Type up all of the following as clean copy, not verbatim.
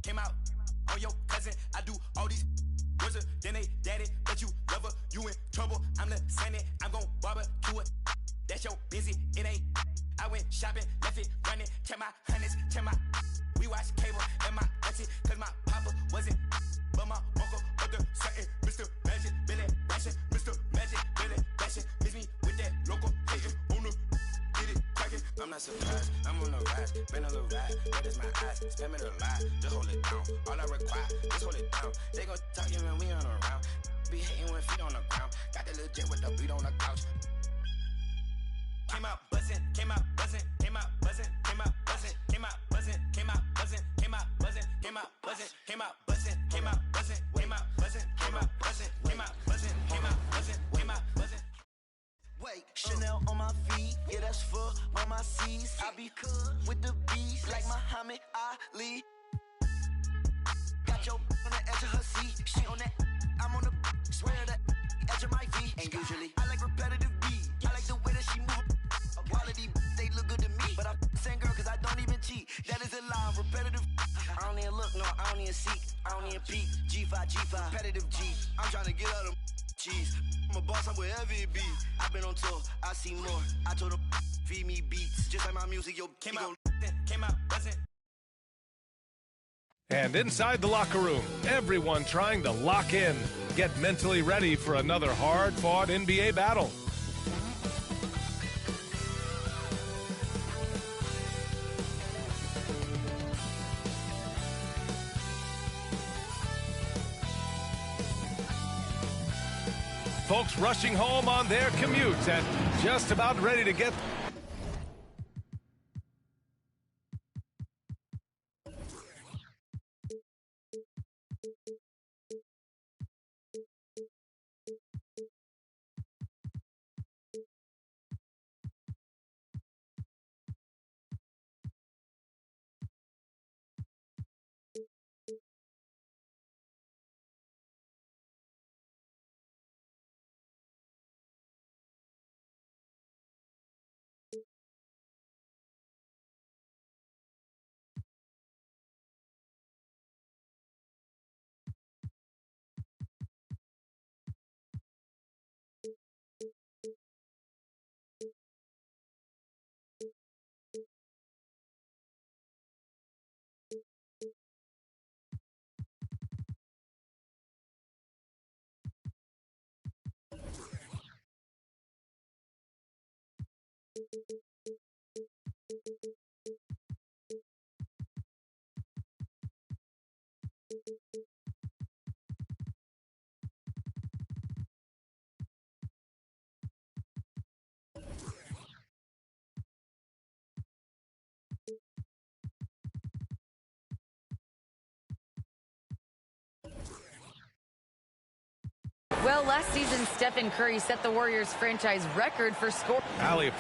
came out on your cousin. I do all these worse than they daddy, but you love her, you in trouble. I'm the same, I'm gon' barbecue it. That's your busy, it ain't. I went shopping, left it running, check my hundreds, check my. We watch cable and my auntie, cause my papa wasn't. But my uncle, other certain, Mr. Magic, Billy Bashing, Mr. Magic, Billy Bashing. Miss me with that local hating on the. Get it cracking. I'm not surprised, I'm on the rise, been a little ride, red is my eyes, spam it a lot, just hold it down, all I require, just hold it down, they gon' talk you when we on around, be hating when feet on the ground, got the little jet with the beat on the couch. Came out buzzing, came out buzzing, came out buzzing, came out buzzing, came out buzzing, came out buzzing, came out buzzing, came out buzzing, came out buzzing, came out buzzing, came out buzzing, came out buzzing, came out buzzing, came out buzzing, came out buzzing. Wait, Chanel on my feet, yeah, that's for all my C's. I be cool with the bees, like Muhammad Ali. Got your on the edge of her seat, she on that, I'm on the swear the edge of my V. And usually, I like repetitive beat, I like the way that she move. Quality, they look good to me, but I'm the same girl cause I don't even cheat. That is a lie, repetitive. I don't even look, no, I don't even seek, I don't even peek. G5, repetitive G. I'm trying to get out of cheese. I'm a boss, I'm wherever it be. I've been on tour, I see more. I told them, feed me beats. Just like my music, yo, came out buzzing. And inside the locker room, everyone trying to lock in. Get mentally ready for another hard-fought NBA battle. Folks rushing home on their commutes and just about ready to get... Well, last season, Stephen Curry set the Warriors franchise record for score. Alley.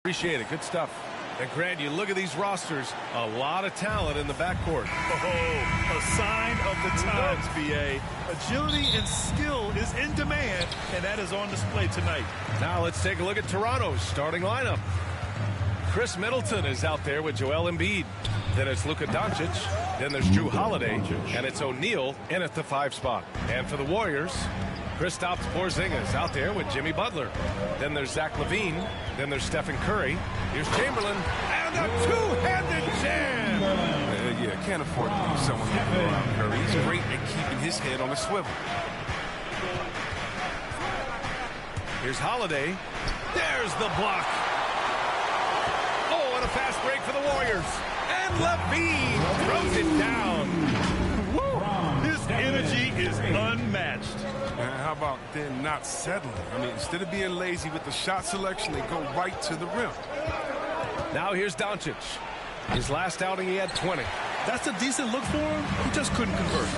Appreciate it. Good stuff. And Grant, you look at these rosters, a lot of talent in the backcourt. Oh, a sign of the times, B.A. Agility and skill is in demand, and that is on display tonight. Now let's take a look at Toronto's starting lineup. Chris Middleton is out there with Joel Embiid. Then it's Luka Doncic. Then there's Drew Holiday. And it's O'Neal in at the 5 spot. And for the Warriors, Kristaps Porzingis out there with Jimmy Butler. Then there's Zach LaVine. Then there's Stephen Curry. Here's Chamberlain. And a two-handed jam! Yeah, can't afford to lose someone like Curry. He's great at keeping his head on a swivel. Here's Holiday. There's the block. Oh, and a fast break for the Warriors. And LaVine throws it down. Woo! His energy is unmatched. And how about then not settling? I mean, instead of being lazy with the shot selection, they go right to the rim. Now here's Doncic. His last outing, he had 20. That's a decent look for him. He just couldn't convert.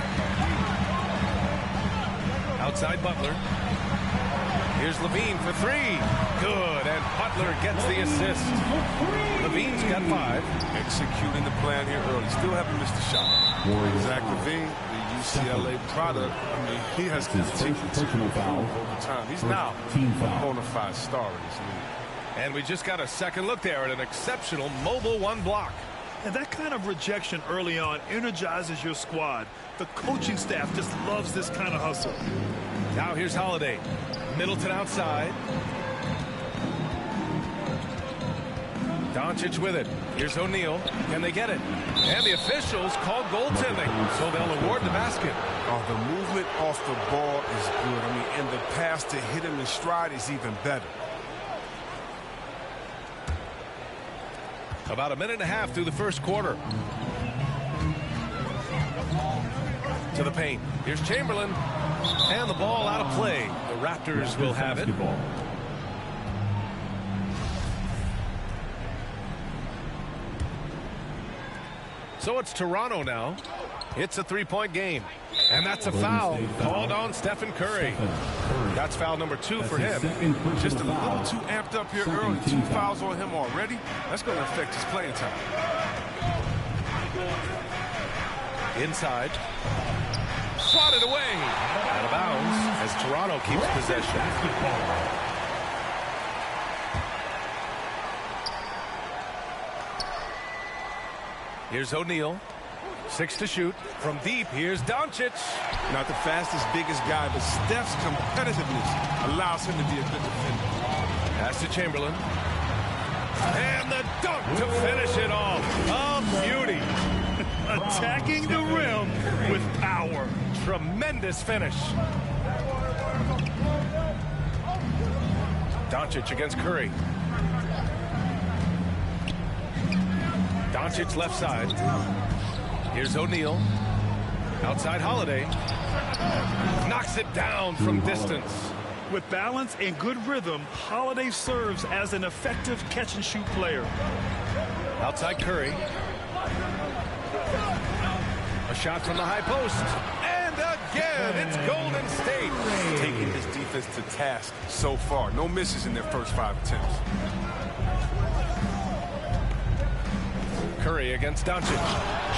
Outside Butler. Here's LaVine for 3. Good, and Butler gets the assist. LaVine's got 5. Executing the plan here early. Still haven't missed a shot. Zach LaVine, the UCLA product, I mean, he has continued to improve over time. He's now a bona fide star in this league. And we just got a second look there at an exceptional mobile 1 block. And that kind of rejection early on energizes your squad. The coaching staff just loves this kind of hustle. Now here's Holiday. Middleton outside. Doncic with it. Here's O'Neal. Can they get it? And the officials called goaltending, so they'll award the basket. Oh, the movement off the ball is good. I mean, and the pass to hit him in stride is even better. About a minute and a half through the first quarter. To the paint. Here's Chamberlain. And the ball out of play. The Raptors will have it. So it's Toronto now. It's a 3-point game. And that's a foul called on Stephen Curry. That's foul number 2 for him. Just a little too amped up here early. 2 fouls on him already. That's going to affect his playing time. Inside. Swatted away. Out of bounds as Toronto keeps possession. Here's O'Neal. 6 to shoot. From deep, here's Doncic. Not the fastest, biggest guy, but Steph's competitiveness allows him to be a good defender. Pass to Chamberlain. And the dunk to finish it off. A beauty. Attacking the rim with power. Tremendous finish. Doncic against Curry. Doncic left side. Here's O'Neal. Outside Holiday. Knocks it down from distance. With balance and good rhythm, Holiday serves as an effective catch-and-shoot player. Outside Curry. A shot from the high post. And again, it's Golden State. Taking his defense to task so far. No misses in their first 5 attempts. Curry against Doncic.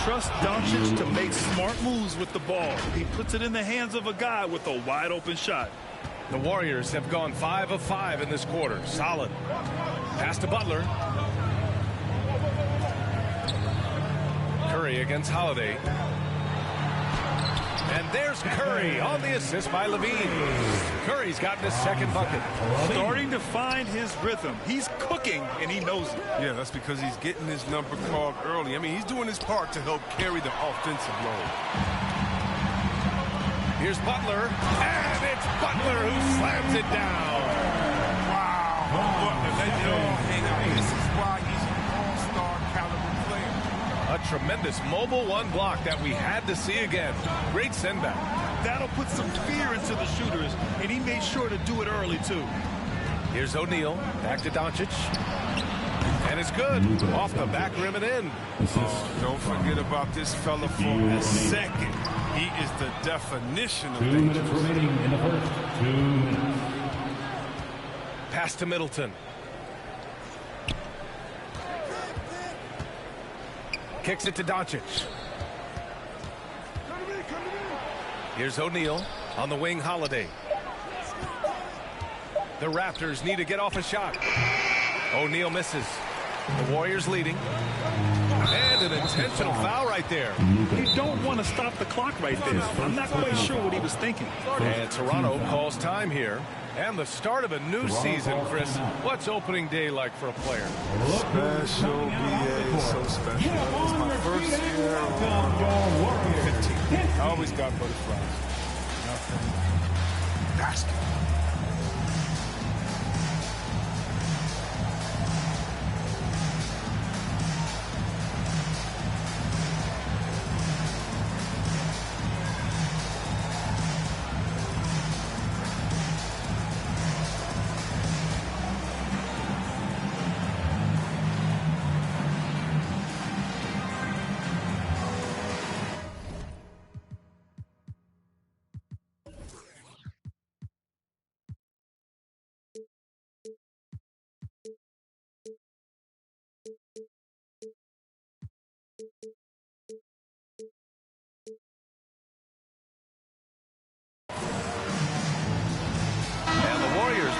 Trust Doncic to make smart moves with the ball. He puts it in the hands of a guy with a wide-open shot. The Warriors have gone 5 of 5 in this quarter. Solid. Pass to Butler. Curry against Holiday. And there's Curry on the assist by LaVine. Curry's gotten his second bucket. Starting to find his rhythm. He's cooking, and he knows it. Yeah, that's because he's getting his number called early. I mean, he's doing his part to help carry the offensive load. Here's Butler. And it's Butler who slams it down. Wow. Butler, let it all hang out. This is why he's an all-star caliber player. A tremendous mobile 1 block that we had to see again. Great send back. That'll put some fear into the shooters, and he made sure to do it early, too. Here's O'Neal. Back to Doncic. And it's good. Off the back rim and in. Oh, don't forget about this fella for a second. He is the definition of dangerous. 2 minutes remaining in the first. 2 minutes. Pass to Middleton. Kicks it to Doncic. Here's O'Neal on the wing. Holiday. The Raptors need to get off a shot. O'Neal misses. The Warriors leading. And an intentional foul right there. You don't want to stop the clock right there. I'm not quite sure what he was thinking. And Toronto calls time here. And the start of a new season, Chris. What's opening day like for a player? Special, BA, so special. It's my first year on 15. I always got butterflies. Basketball.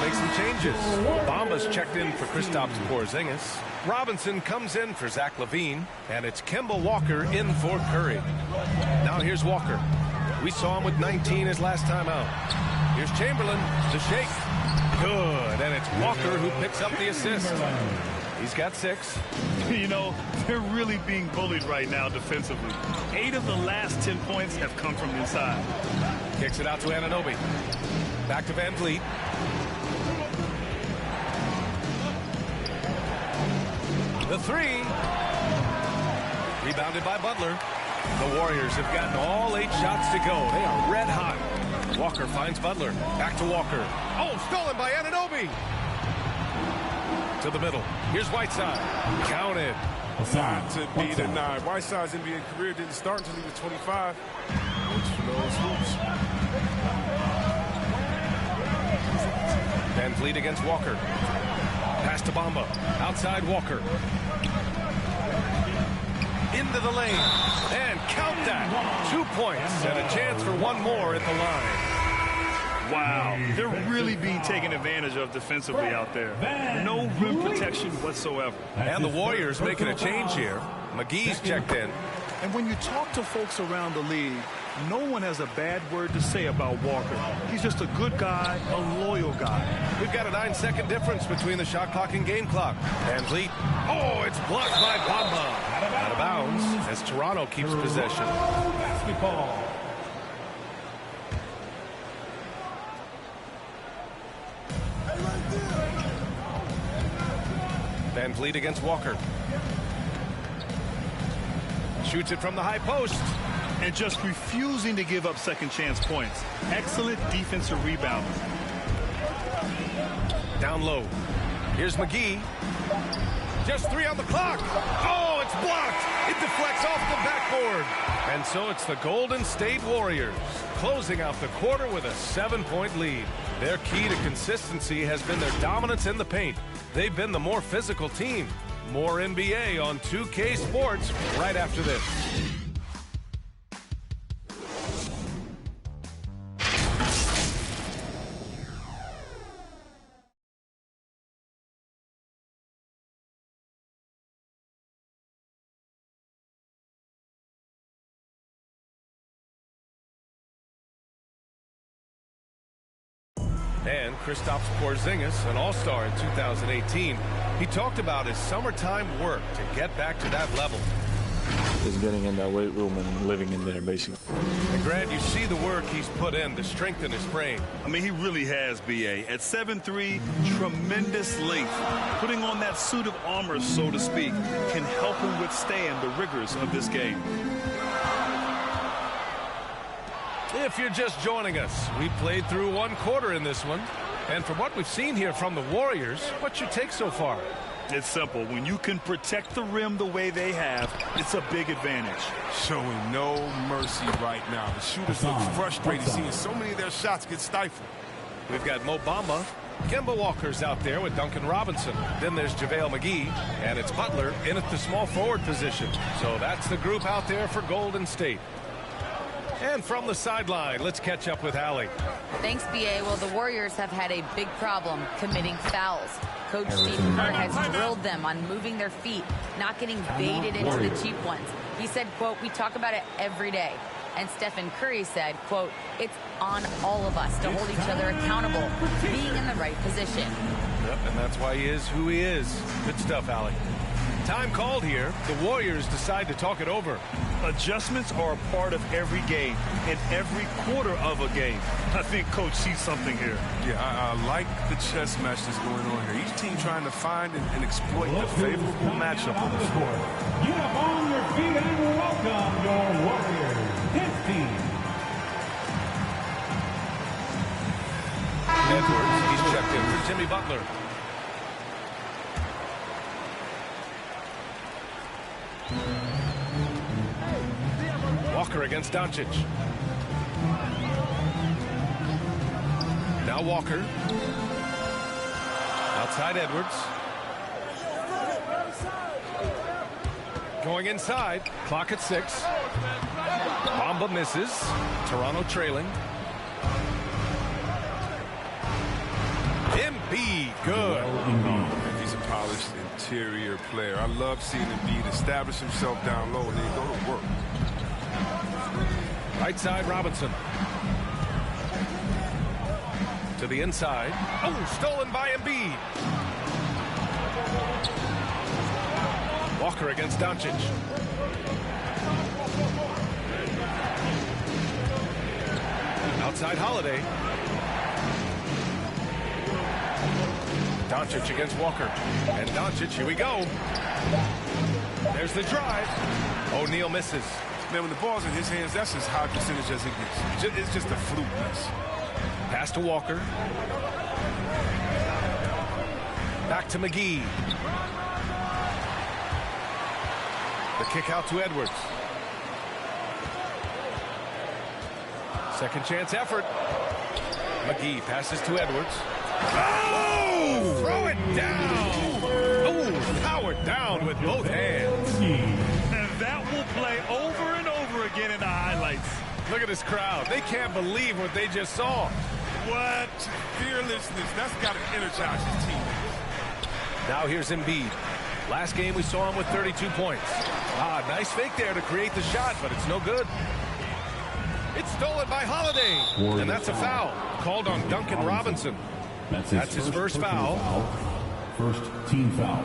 Make some changes. Bamba's checked in for Kristaps Porzingis. Robinson comes in for Zach LaVine. And it's Kemba Walker in for Curry. Now here's Walker. We saw him with 19 his last time out. Here's Chamberlain to shake. Good. And it's Walker who picks up the assist. He's got 6. You know, they're really being bullied right now defensively. 8 of the last 10 points have come from inside. Kicks it out to Anunoby. Back to Van Vliet. The 3. Rebounded by Butler. The Warriors have gotten all 8 shots to go. They are red hot. Walker finds Butler. Back to Walker. Oh, stolen by Anunoby. To the middle. Here's Whiteside. Counted. Not to be denied. Whiteside's NBA career didn't start until he was 25. Which knows hoops. Van Vliet against Walker. Pass to Bamba. Outside Walker. Into the lane. And count that. 2 points and a chance for one more at the line. Wow. They're really being taken advantage of defensively out there. No rim protection whatsoever. And the Warriors making a change here. McGee's checked in. And when you talk to folks around the league, no one has a bad word to say about Walker. He's just a good guy, a loyal guy. We've got a 9-second difference between the shot clock and game clock. Van Vliet. Oh, it's blocked by Bamba. Out of bounds as Toronto keeps possession. Basketball. Van Vliet against Walker. Shoots it from the high post. And just refusing to give up second chance points. Excellent defensive rebounding. Down low. Here's McGee. Just 3 on the clock. Oh, it's blocked. It deflects off the backboard. And so it's the Golden State Warriors closing out the quarter with a 7-point lead. Their key to consistency has been their dominance in the paint. They've been the more physical team. More NBA on 2K Sports right after this. And Kristaps Porzingis, an all-star in 2018, he talked about his summertime work to get back to that level. Just getting in that weight room and living in there, basically. And Grant, you see the work he's put in to strengthen his frame. I mean, he really has, B.A. At 7'3", tremendous length. Putting on that suit of armor, so to speak, can help him withstand the rigors of this game. If you're just joining us, we played through 1 quarter in this one. And from what we've seen here from the Warriors, what's your take so far? It's simple. When you can protect the rim the way they have, it's a big advantage. Showing no mercy right now. The shooters look frustrated seeing so many of their shots get stifled. We've got Mo Bamba. Kemba Walker's out there with Duncan Robinson. Then there's JaVale McGee, and it's Butler in at the small forward position. So that's the group out there for Golden State. And from the sideline, let's catch up with Allie. Thanks, B.A. Well, the Warriors have had a big problem committing fouls. Coach Stephen Kerr has drilled them on moving their feet, not getting baited into the cheap ones. He said, quote, "We talk about it every day." And Stephen Curry said, quote, "It's on all of us to hold each other accountable for being in the right position." Yep, and that's why he is who he is. Good stuff, Allie. Time called here. The Warriors decide to talk it over. Adjustments are a part of every game and every quarter of a game. I think Coach sees something here. Yeah, I like the chess match that's going on here. Each team trying to find and exploit the favorable matchup on the floor. Get up on your feet and welcome your Warriors, his team. Edwards, he's checked in for Jimmy Butler. Walker against Doncic. Now Walker. Outside Edwards. Going inside. Clock at 6. Bamba misses. Toronto trailing. Embiid, good. He's a polished interior player. I love seeing Embiid establish himself down low and then go to work. Right side, Robinson. To the inside. Oh, stolen by Embiid. Walker against Doncic. Outside Holiday. Doncic against Walker. And Doncic, here we go. There's the drive. O'Neal misses. Man, when the ball's in his hands, that's as high percentage as it gets. It's just a fluke miss. Pass to Walker. Back to McGee. The kick out to Edwards. Second chance effort. McGee passes to Edwards. Oh! Throw it down! Oh, powered down with both hands. And that will play over and over again in the highlights. Look at this crowd. They can't believe what they just saw. What? Fearlessness. That's got to energize his teammates. Now here's Embiid. Last game we saw him with 32 points. Ah, nice fake there to create the shot, but it's no good. It's stolen by Holiday. And that's a foul. Called on Duncan Robinson. That's his first foul. First team foul.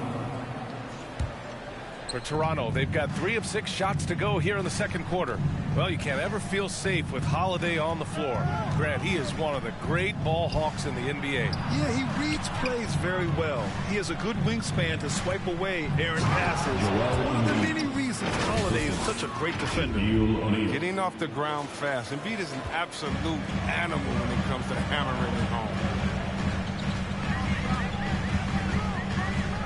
For Toronto, they've got 3 of 6 shots to go here in the second quarter. Well, you can't ever feel safe with Holiday on the floor. Grant, he is one of the great ball hawks in the NBA. Yeah, he reads plays very well. He has a good wingspan to swipe away errant passes. One of the many reasons Holiday is such a great defender. Getting off the ground fast. Embiid is an absolute animal when it comes to hammering it home.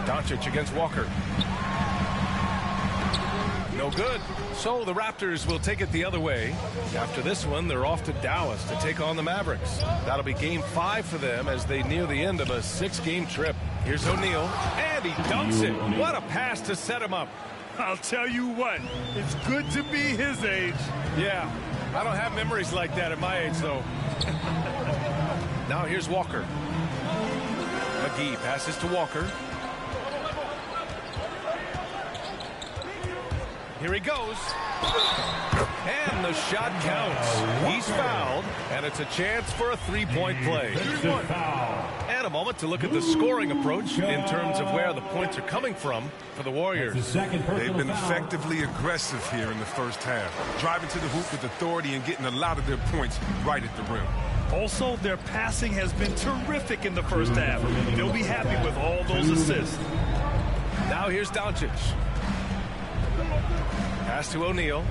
Doncic against Walker. No good. So the Raptors will take it the other way. After this one, they're off to Dallas to take on the Mavericks. That'll be game 5 for them as they near the end of a 6-game trip. Here's O'Neal, and he dunks it. What a pass to set him up. I'll tell you what, it's good to be his age. Yeah, I don't have memories like that at my age, though. Now here's Walker. McGee passes to Walker. Here he goes. And the shot counts. He's fouled, and it's a chance for a 3-point play. And a moment to look at the scoring approach in terms of where the points are coming from for the Warriors. They've been effectively aggressive here in the first half, driving to the hoop with authority and getting a lot of their points right at the rim. Also, their passing has been terrific in the first half. They'll be happy with all those assists. Now here's Doncic. Pass to O'Neal.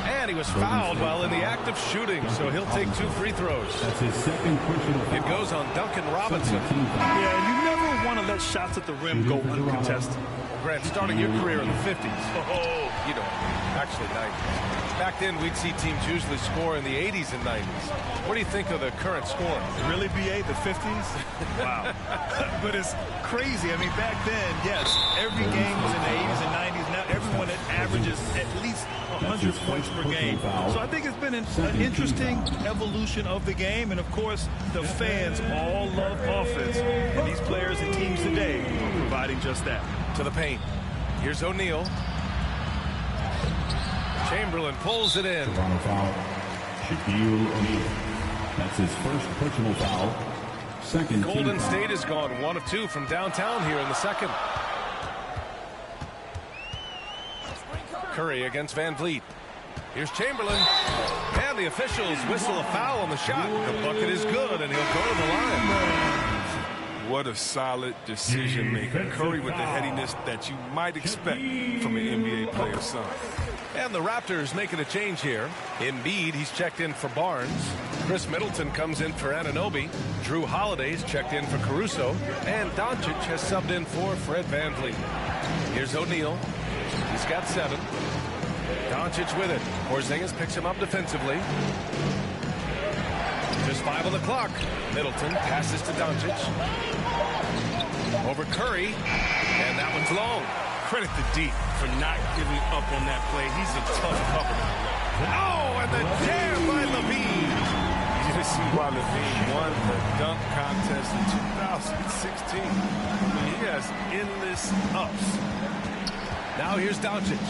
And he was fouled while in the act of shooting, so he'll take 2 free throws. That's his second personal foul. It goes on Duncan Robinson. Yeah, you never want to let shots at the rim go uncontested. Grant, starting your career in the 50s. Oh, you know, actually 90s. Back then, we'd see teams usually score in the 80s and 90s. What do you think of the current score? Really, BA, the 50s? Wow. But it's crazy. I mean, back then, yes, every game was in the 80s and 90s. Now everyone averages at least 100 points per game. So I think it's been an interesting evolution of the game. And, of course, the fans all love offense. And these players and teams today are providing just that. To the paint. Here's O'Neal. Chamberlain pulls it in. Toronto foul. Shaquille O'Neal. That's his first personal foul. Second. Golden State has gone 1 of 2 from downtown here in the second. Curry against Van Vliet. Here's Chamberlain. And the officials whistle a foul on the shot. The bucket is good, and he'll go to the line. What a solid decision maker. Curry with the headiness that you might expect from an NBA player's son. And the Raptors making a change here. Embiid, he's checked in for Barnes. Chris Middleton comes in for Anunoby. Drew Holiday's checked in for Caruso. And Doncic has subbed in for Fred VanVleet. Here's O'Neal. He's got 7. Doncic with it. Porzingis picks him up defensively. Just 5 on the clock. Middleton passes to Doncic. Over Curry. And that one's long. Credit to D for not giving up on that play. He's a tough cover. Oh, and the jam by Levine. You just see why Levine won the dunk contest in 2016. I mean, he has endless ups. Now here's Doncic.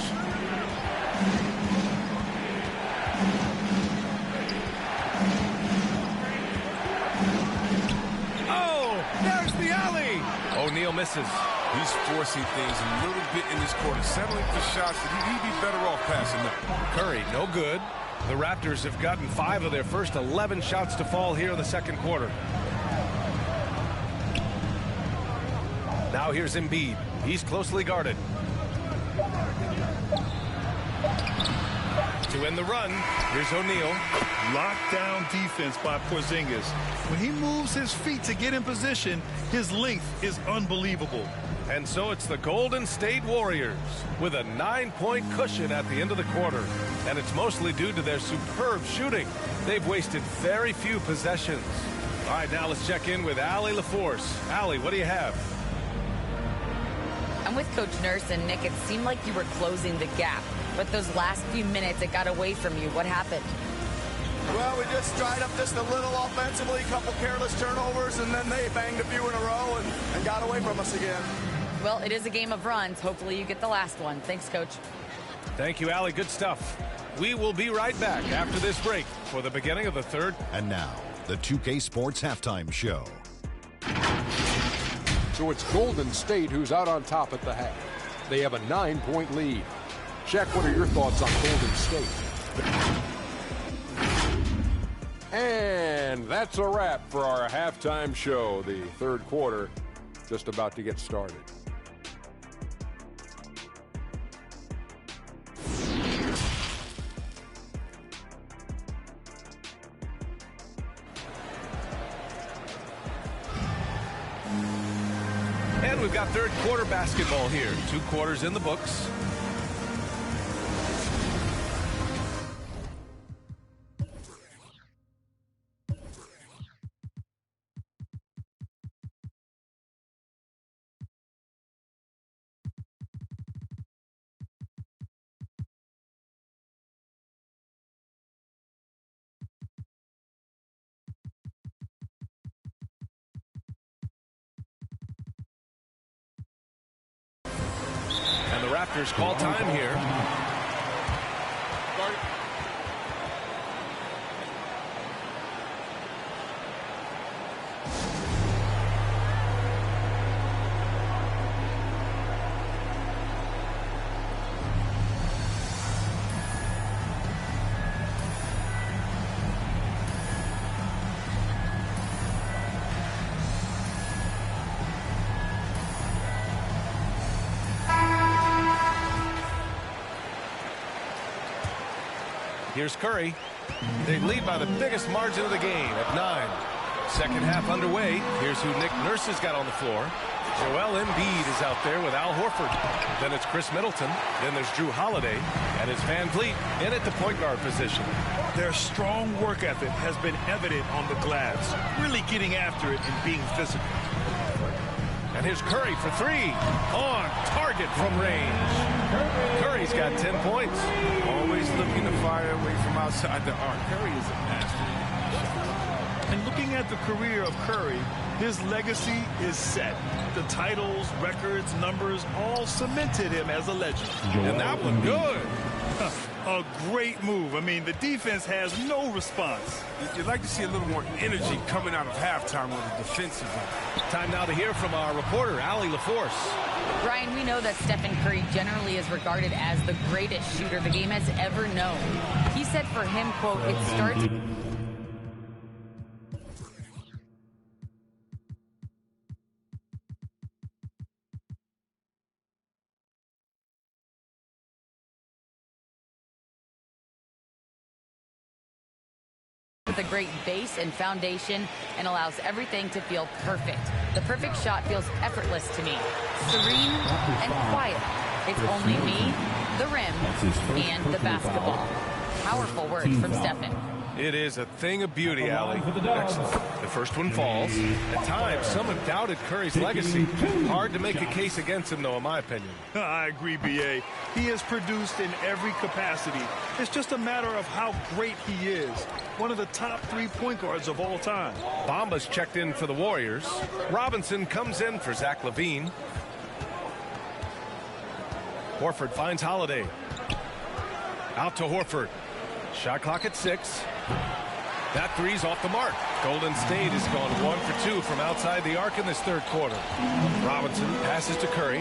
Oh, there's the alley. O'Neal misses. He's forcing things a little bit in this quarter, settling for shots that he'd be better off passing up. Curry, no good. The Raptors have gotten 5 of their first 11 shots to fall here in the second quarter. Now here's Embiid. He's closely guarded. To end the run, here's O'Neal. Lockdown defense by Porzingis. When he moves his feet to get in position, his length is unbelievable. And so it's the Golden State Warriors with a 9-point cushion at the end of the quarter. And it's mostly due to their superb shooting. They've wasted very few possessions. All right, now let's check in with Allie LaForce. Allie, what do you have? I'm with Coach Nurse, and Nick, it seemed like you were closing the gap. But those last few minutes, it got away from you. What happened? Well, we just dried up just a little offensively, a couple careless turnovers, and then they banged a few in a row and got away from us again. Well, it is a game of runs. Hopefully you get the last one. Thanks, Coach. Thank you, Allie. Good stuff. We will be right back after this break for the beginning of the third. And now, the 2K Sports Halftime Show. So it's Golden State who's out on top at the half. They have a 9-point lead. Shaq, what are your thoughts on Golden State? And that's a wrap for our halftime show. The third quarter just about to get started. And we've got third quarter basketball here. 2 quarters in the books. And the Raptors call time here. Here's Curry. They lead by the biggest margin of the game at 9. Second half underway. Here's who Nick Nurse has got on the floor. Joel Embiid is out there with Al Horford. Then it's Chris Middleton. Then there's Drew Holiday. And it's Van Vliet in at the point guard position. Their strong work ethic has been evident on the glass, really getting after it and being physical. And here's Curry for three. On target from range. Curry's got 10 points. Always looking to fire away from outside the arc. Curry is a master. And looking at the career of Curry, his legacy is set. The titles, records, numbers all cemented him as a legend. And that one good. A great move. I mean, the defense has no response. You'd like to see a little more energy coming out of halftime on the defensive end. Time now to hear from our reporter, Allie LaForce. Ryan, we know that Stephen Curry generally is regarded as the greatest shooter the game has ever known. He said for him, quote, it starts... with a great base and foundation and allows everything to feel perfect. The perfect shot feels effortless to me. Serene and quiet. It's only me, the rim, and the basketball. Powerful words from Stephen. It is a thing of beauty, Allie. Excellent. The first one falls. At times, some have doubted Curry's legacy. Hard to make a case against him, though, in my opinion. I agree, B.A. He has produced in every capacity. It's just a matter of how great he is. One of the top 3 point guards of all time. Bamba's checked in for the Warriors. Robinson comes in for Zach LaVine. Horford finds Holiday. Out to Horford. Shot clock at 6. That three's off the mark. Golden State has gone 1 for 2 from outside the arc in this third quarter. Robinson passes to Curry.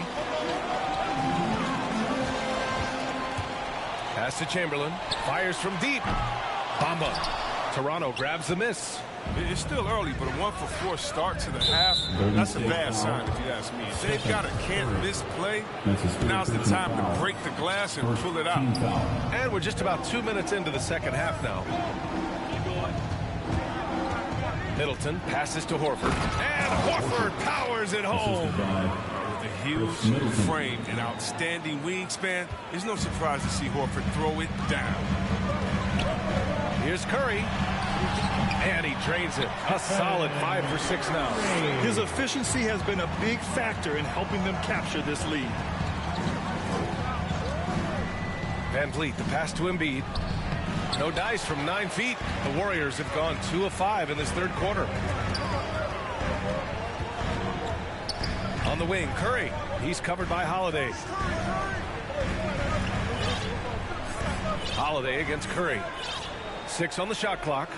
Pass to Chamberlain. Fires from deep. Bamba. Toronto grabs the miss. It's still early, but a 1 for 4 start to the half, that's a bad sign if you ask me. If they've got a can't-miss play, now's the time to break the glass and pull it out. And we're just about 2 minutes into the second half now. Middleton passes to Horford. And Horford powers it home. With a huge frame and outstanding wingspan, there's no surprise to see Horford throw it down. Here's Curry. And he drains it. A solid 5 for 6 now. His efficiency has been a big factor in helping them capture this lead. Van Vliet, the pass to Embiid. No dice from 9 feet. The Warriors have gone 2 of 5 in this third quarter. On the wing, Curry. He's covered by Holiday. Holiday against Curry. 6 on the shot clock.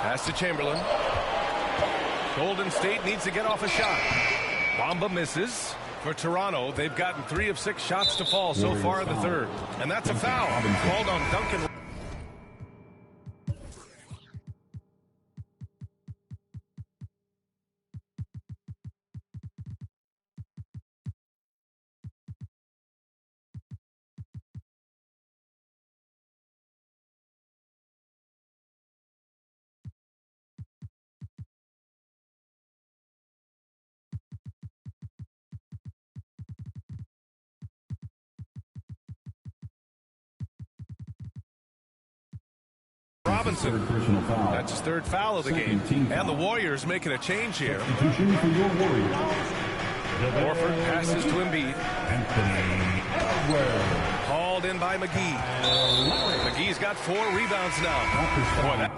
Pass to Chamberlain. Golden State needs to get off a shot. Bamba misses. For Toronto, they've gotten 3 of 6 shots to fall so far in the third. And that's a foul called on Duncan. Robinson. That's his 3rd foul of the game. And the Warriors making a change here. Horford passes to Embiid. Hauled in by McGee. McGee's got 4 rebounds now. Boy, that...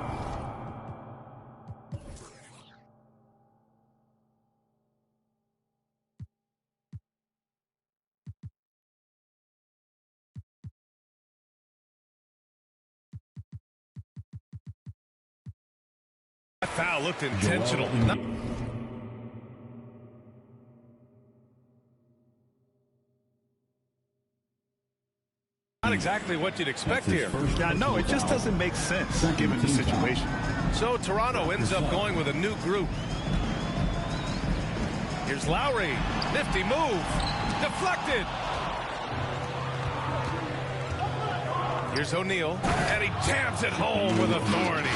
That foul looked intentional. Not exactly what you'd expect here. Yeah, no, it just doesn't make sense given the situation. So Toronto ends up going with a new group. Here's Lowry. Nifty move. Deflected. Here's O'Neal. And he jams it home with authority.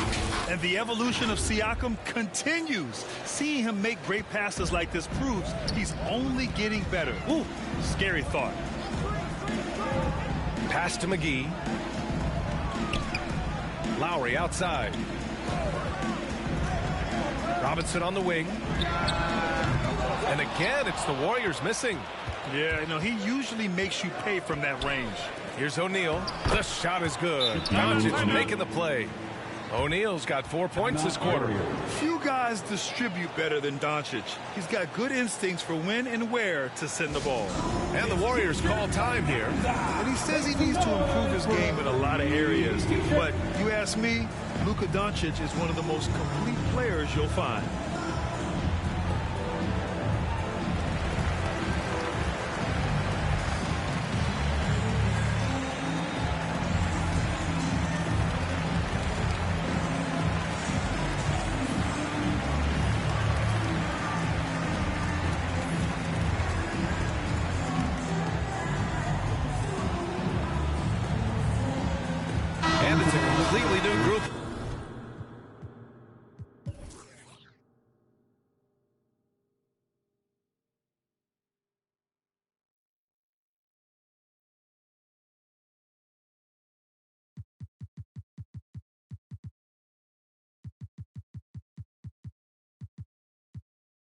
And the evolution of Siakam continues. Seeing him make great passes like this proves he's only getting better. Ooh, scary thought. Pass to McGee. Lowry outside. Robinson on the wing. And again, it's the Warriors missing. Yeah, you know, he usually makes you pay from that range. Here's O'Neal. The shot is good. Doncic making the play. O'Neal's got 4 points this quarter. Few guys distribute better than Doncic. He's got good instincts for when and where to send the ball. And the Warriors call time here. And he says he needs to improve his game in a lot of areas. But you ask me, Luka Doncic is one of the most complete players you'll find. And it's a completely new group.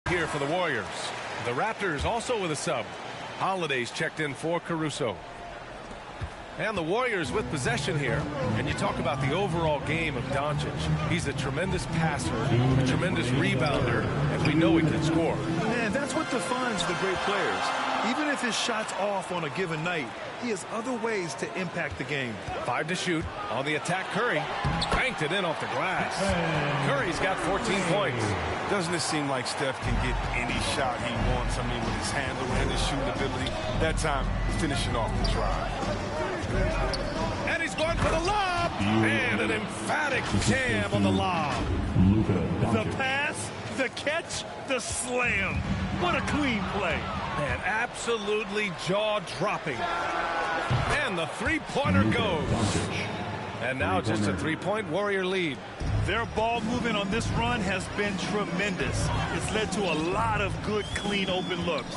Here for the Warriors. The Raptors also with a sub. Holiday's checked in for Caruso. And the Warriors with possession here. And you talk about the overall game of Doncic. He's a tremendous passer, a tremendous rebounder, and we know he can score. Man, that's what defines the great players. Even if his shot's off on a given night, he has other ways to impact the game. 5 to shoot. On the attack, Curry. Banked it in off the glass. Curry's got 14 points. Doesn't it seem like Steph can get any shot he wants? I mean, with his handle and his shooting ability. That time, finishing off the drive. And he's going for the lob. And an emphatic jam on the lob. The pass, the catch, the slam. What a clean play. Man, absolutely jaw-dropping. And the three-pointer goes. And now just a three-point Warrior lead. Their ball movement on this run has been tremendous. It's led to a lot of good, clean, open looks.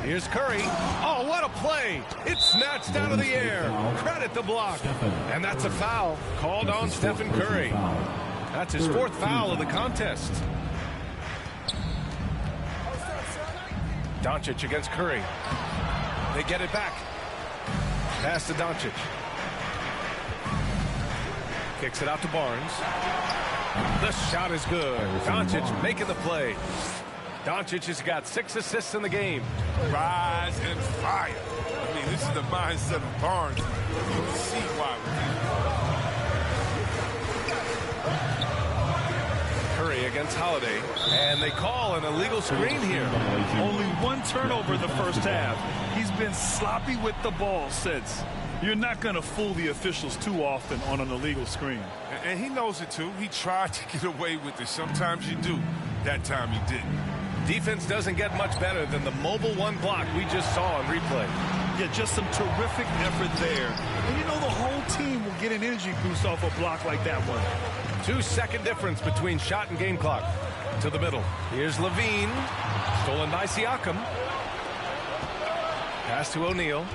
Here's Curry. Oh, what a play. It's snatched out of the air. Credit the block. And that's a foul called on Stephen Curry. That's his 4th foul of the contest. Doncic against Curry. They get it back. Pass to Doncic. Kicks it out to Barnes. The shot is good. Doncic making the play. Doncic has got 6 assists in the game. Rise and fire. I mean, this is the mindset of Barnes. You can see why. Curry against Holiday. And they call an illegal screen here. Only 1 turnover in the first half. He's been sloppy with the ball since. You're not going to fool the officials too often on an illegal screen. And he knows it, too. He tried to get away with it. Sometimes you do. That time he didn't. Defense doesn't get much better than the mobile 1 block we just saw on replay. Yeah, just some terrific effort there. And you know the whole team will get an energy boost off a block like that one. 2-second difference between shot and game clock. To the middle. Here's Levine. Stolen by Siakam. Pass to O'Neal.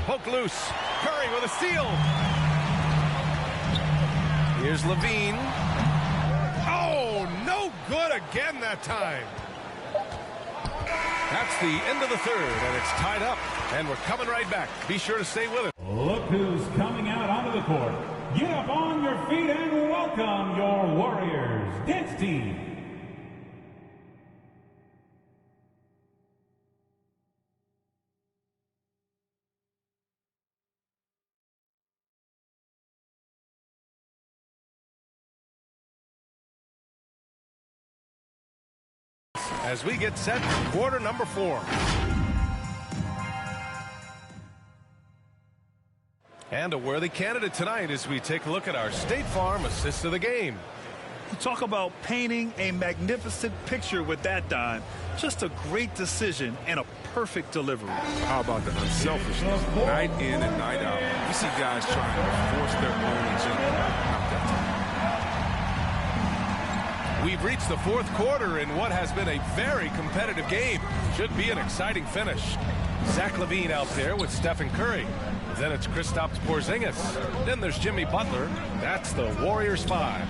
Poke loose. Curry with a steal. Here's Levine. Oh, no good again that time. That's the end of the third, and it's tied up. And we're coming right back. Be sure to stay with us. Look who's coming out onto the court. Get up on your feet and welcome your Warriors dance team. As we get set for quarter number 4. And a worthy candidate tonight as we take a look at our State Farm assist of the game. You talk about painting a magnificent picture with that dime. Just a great decision and a perfect delivery. How about the unselfishness? Night in and night out. You see guys trying to force their own agenda. Not that time. We've reached the fourth quarter in what has been a very competitive game. Should be an exciting finish. Zach LaVine out there with Stephen Curry. Then it's Kristaps Porzingis. Then there's Jimmy Butler. That's the Warriors 5.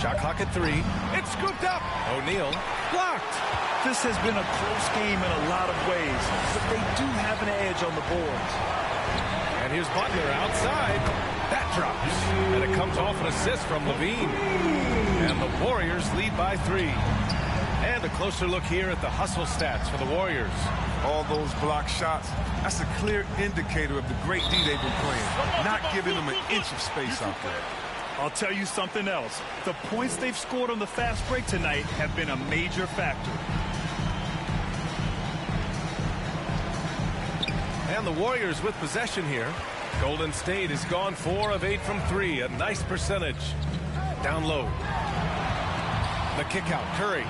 Shot clock at 3. It's scooped up. O'Neal blocked. This has been a close game in a lot of ways, but they do have an edge on the boards. And here's Butler outside. That drops. And it comes off an assist from LaVine. And the Warriors lead by 3. And a closer look here at the hustle stats for the Warriors. All those block shots, that's a clear indicator of the great D they've been playing. Not giving them an inch of space out there. I'll tell you something else. The points they've scored on the fast break tonight have been a major factor. And the Warriors with possession here. Golden State has gone 4 of 8 from 3. A nice percentage. Down low. The kick out. Curry.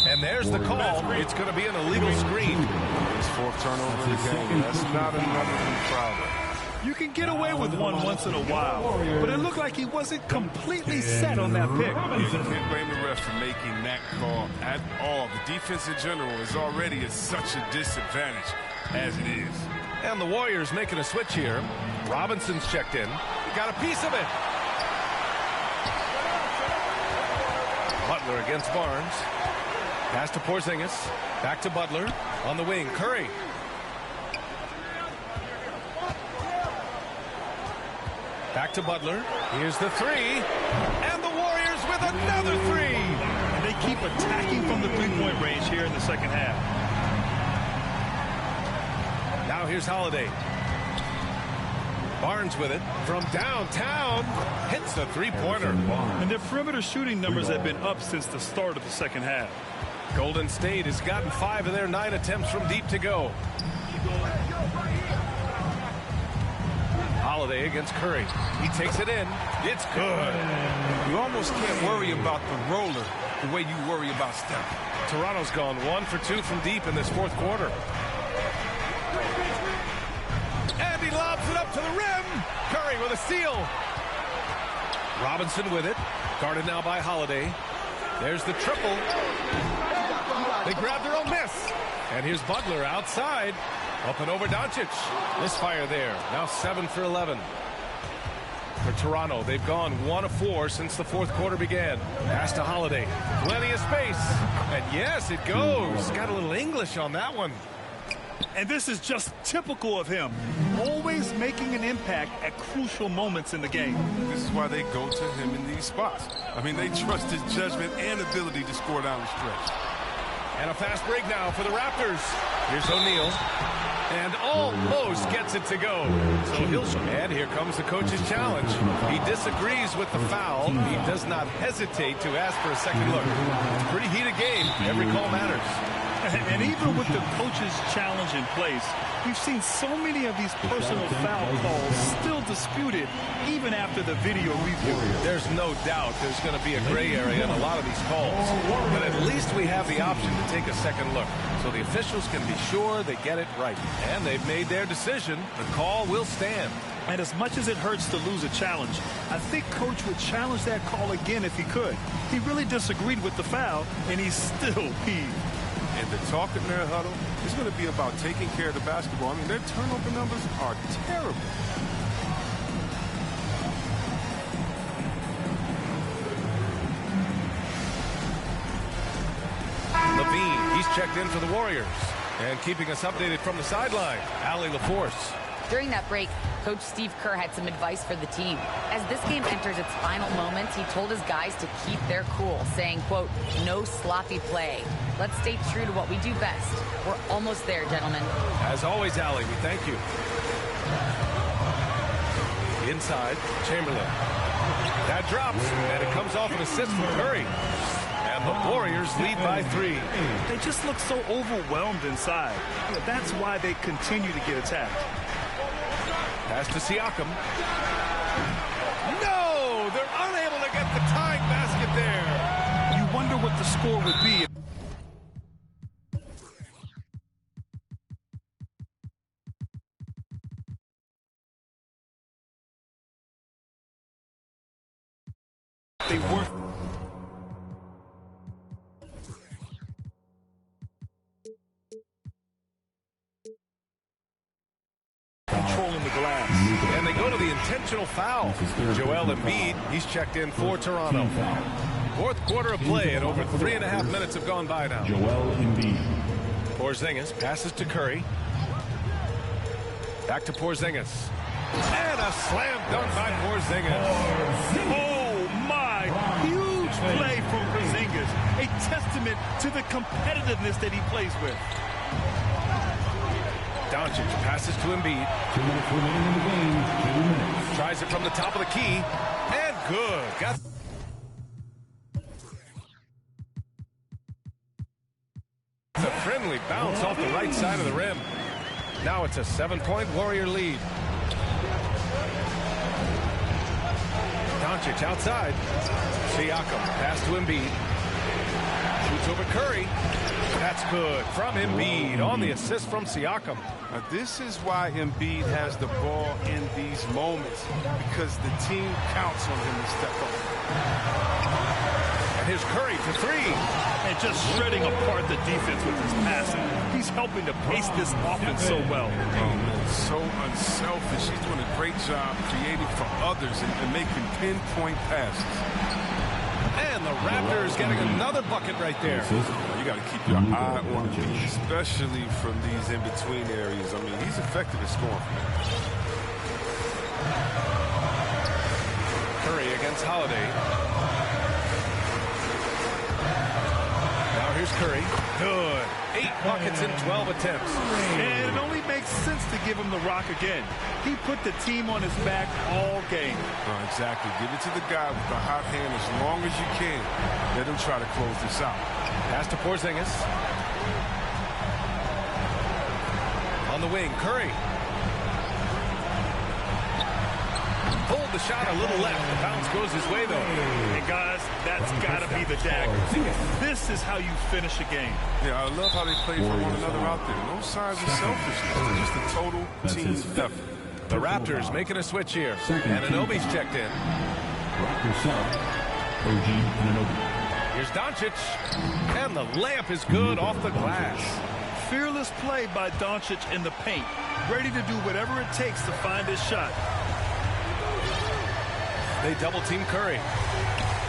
And there's the call. It's going to be an illegal screen. His 4th turnover in the game. That's not another to be proud of. You can get away with one once in a while, but it looked like he wasn't completely set on that pick. You can't blame the ref for making that call at all. The defense in general is already at such a disadvantage as it is. And the Warriors making a switch here. Robinson's checked in. Got a piece of it. Butler against Barnes. Pass to Porzingis. Back to Butler. On the wing, Curry. Back to Butler. Here's the 3. And the Warriors with another 3. And they keep attacking from the three-point range here in the second half. Now here's Holiday. Barnes with it from downtown. Hits the three-pointer. And their perimeter shooting numbers have been up since the start of the second half. Golden State has gotten 5 of their 9 attempts from deep to go. Holiday against Curry. He takes it in. It's good. You almost can't worry about the roller the way you worry about Steph. Toronto's gone 1 for 2 from deep in this fourth quarter. And he lobs it up to the rim. Curry with a steal. Robinson with it. Guarded now by Holiday. There's the triple. They grab their own miss. And here's Butler outside. Up and over Doncic. Misfire there. Now 7 for 11. For Toronto, they've gone 1 of 4 since the fourth quarter began. Pass to Holiday. Plenty of space. And yes, it goes. Got a little English on that one. And this is just typical of him. Always making an impact at crucial moments in the game. This is why they go to him in these spots. I mean, they trust his judgment and ability to score down the stretch. And a fast break now for the Raptors. Here's O'Neal. And almost gets it to go. So and here comes the coach's challenge. He disagrees with the foul. He does not hesitate to ask for a second look. It's a pretty heated game. Every call matters. And even with the coach's challenge in place, we've seen so many of these personal foul calls still disputed even after the video review. There's no doubt there's going to be a gray area in a lot of these calls. But at least we have the option to take a second look. So the officials can be sure they get it right. And they've made their decision. The call will stand. And as much as it hurts to lose a challenge, I think Coach would challenge that call again if he could. He really disagreed with the foul, and he's still peeved. And the talk in their huddle is going to be about taking care of the basketball. I mean, their turnover numbers are terrible. LaVine, he's checked in for the Warriors. And keeping us updated from the sideline, Allie LaForce. During that break, Coach Steve Kerr had some advice for the team. As this game enters its final moments, he told his guys to keep their cool, saying, quote, no sloppy play. Let's stay true to what we do best. We're almost there, gentlemen. As always, Allie, we thank you. Inside, Chamberlain. That drops, and it comes off an assist from Curry. And the Warriors lead by 3. They just look so overwhelmed inside. That's why they continue to get attacked. Pass to Siakam. No! They're unable to get the tying basket there. You wonder what the score would be. they weren't. Controlling the glass. And they go to the intentional foul. Joel Embiid, he's checked in for Toronto. Fourth quarter of play, and over 3.5 minutes have gone by now. Joel Embiid. Porzingis passes to Curry. Back to Porzingis. And a slam dunk by Porzingis. Oh, my. Huge play from Porzingis. A testament to the competitiveness that he plays with. Doncic passes to Embiid. 2 minutes remaining in the game. 2 minutes. Tries it from the top of the key. And good. Got a friendly bounce off the right side of the rim. Now it's a 7-point Warrior lead. Doncic outside. Siakam pass to Embiid. Shoots over Curry. That's good from Embiid on the assist from Siakam. Now, this is why Embiid has the ball in these moments, because the team counts on him to step up. And here's Curry for three. And just shredding apart the defense with his passing. He's helping to pace this offense so well. Oh, man, so unselfish. He's doing a great job creating for others and making pinpoint passes. And the Raptors getting another bucket right there. You got to keep your eye on him, especially from these in-between areas. I mean, he's effective at scoring. Curry against Holiday. Now here's Curry. Good. 8 buckets in 12 attempts. And it only makes sense to give him the rock again. He put the team on his back all game. Exactly. Give it to the guy with the hot hand as long as you can. Let him try to close this out. Pass to Porzingis. On the wing, Curry. Pulled the shot a little left. The bounce goes his way, though. And, guys, that's got to be the dagger. This is how you finish a game. Yeah, I love how they play for one another out there. No signs of selfishness. Just a total team effort. The Raptors making a switch here. And Anunoby's checked in. Raptors sub. OG Anunoby. Here's Doncic. And the layup is good off the glass. Fearless play by Doncic in the paint. Ready to do whatever it takes to find his shot. They double-team Curry.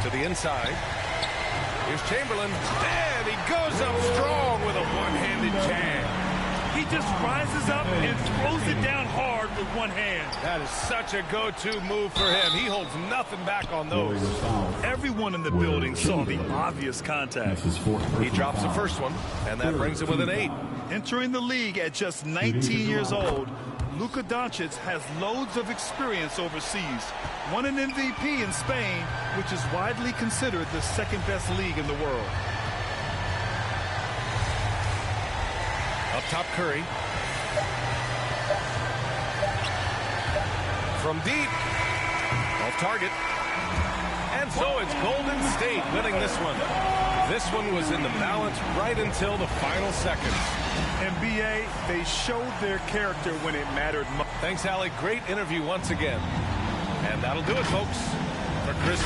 To the inside. Here's Chamberlain. And he goes up strong with a one-handed jam. He just rises up and throws it down hard with one hand. That is such a go-to move for him. He holds nothing back on those. Everyone in the building saw the obvious contact. He drops the first one, and that brings him within 8. Entering the league at just 19 years old, Luka Doncic has loads of experience overseas. Won an MVP in Spain, which is widely considered the second-best league in the world. Up top, Curry. From deep. Off target. And so it's Golden State winning this one. This one was in the balance right until the final seconds. NBA, they showed their character when it mattered most. Thanks, Allie. Great interview once again. And that'll do it, folks. For Chris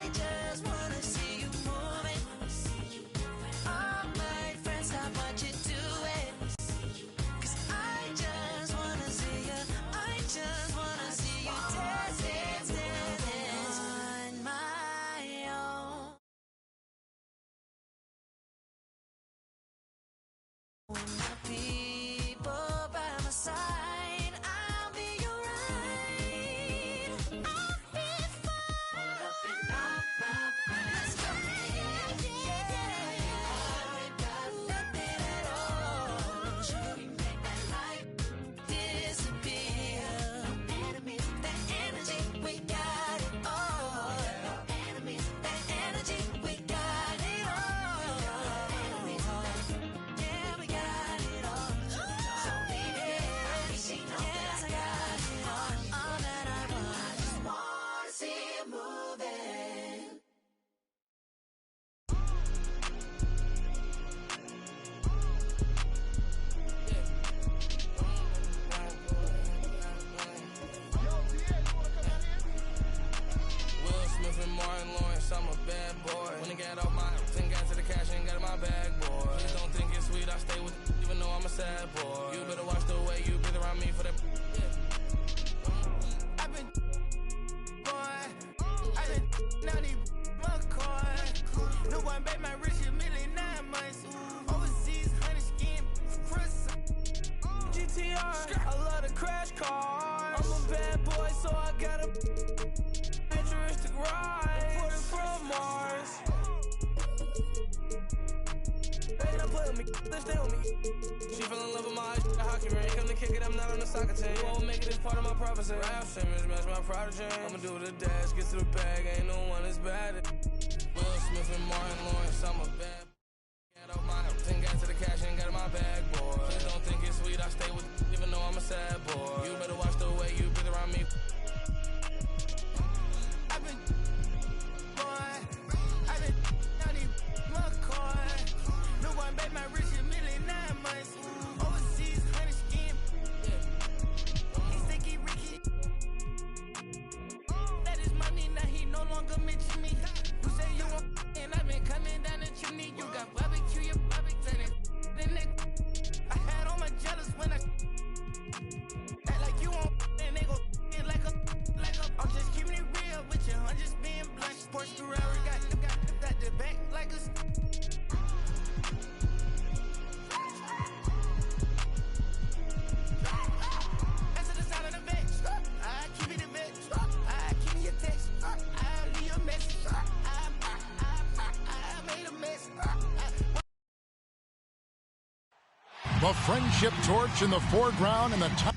I just wanna see you moving. All my friends, stop what you're doing. 'Cause I just wanna see you. I just wanna see you dance, dance, dance, dance on my own. When my people by my side, I'll be your right. I'll be fine. Let's go. Yeah. Nothing at all. Should we make that light disappear? No enemies, that energy, we got it all. No enemies, that energy, we got it all. Yeah, we got it all. So baby, yes, I got it all that I want. I just wanna see you moving. Will Smith and Martin Lawrence, I'm a bad boy. When I got off my and got to the cash and got in my bag, boy. Please don't think it's sweet, I stay with it, even though I'm a sad boy. You better watch the way you breathe around me for that. I've been now need McCoy. No one bet my rich a million 9 months. Overseas, honey skin, Chris. GTR, I love the crash cars. I'm a bad boy, so I got a futuristic ride. Imported from Mars. They not play with me, they stay with me. She fell in love with my a hockey ring. Come to kick it, I'm not on the soccer team. Won't make it as part of my prophecy. Rap Simmons, match my prodigy. I'ma do the dash, get to the bag, ain't no one as bad as Will Smith and Martin Lawrence, I'm a bad. Got off my and got to the cash and got in my bag, boy. Please don't think it's sweet, I stay with it, even though I'm a sad boy. You better watch the way you breathe around me. I've been down in McCoy. No one bet my rich a million 9 months. Overseas, honey skin. He sticky Ricky. That is money, now he no longer mention me. You say you want and I've been coming down the chimney. You got barbecue, your barbecue, then I had on my jealous when I act like you want and they go like a. I'm just keeping it real with you, I'm just being blunt. Porsche Ferrari got the back like a. Answer the sound of the bitch. I keep it a bitch. I keep me a text. I leave a message. I made a mess. The friendship torch in the foreground and the top.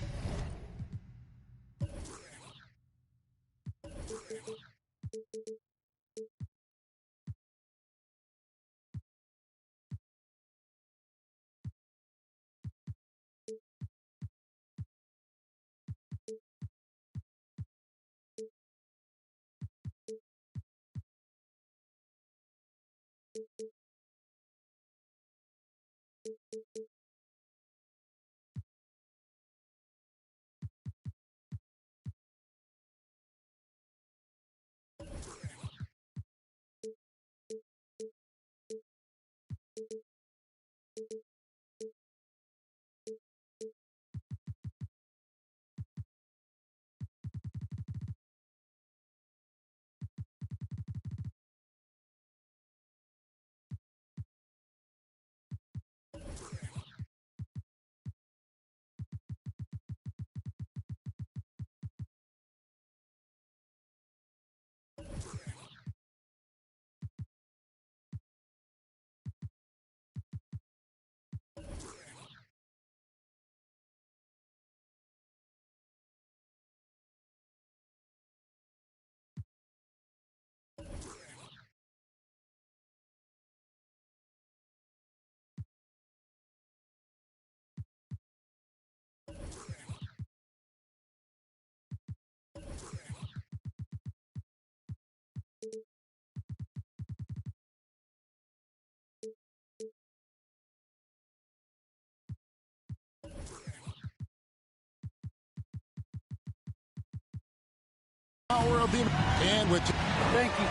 Power of the and with. Thank you.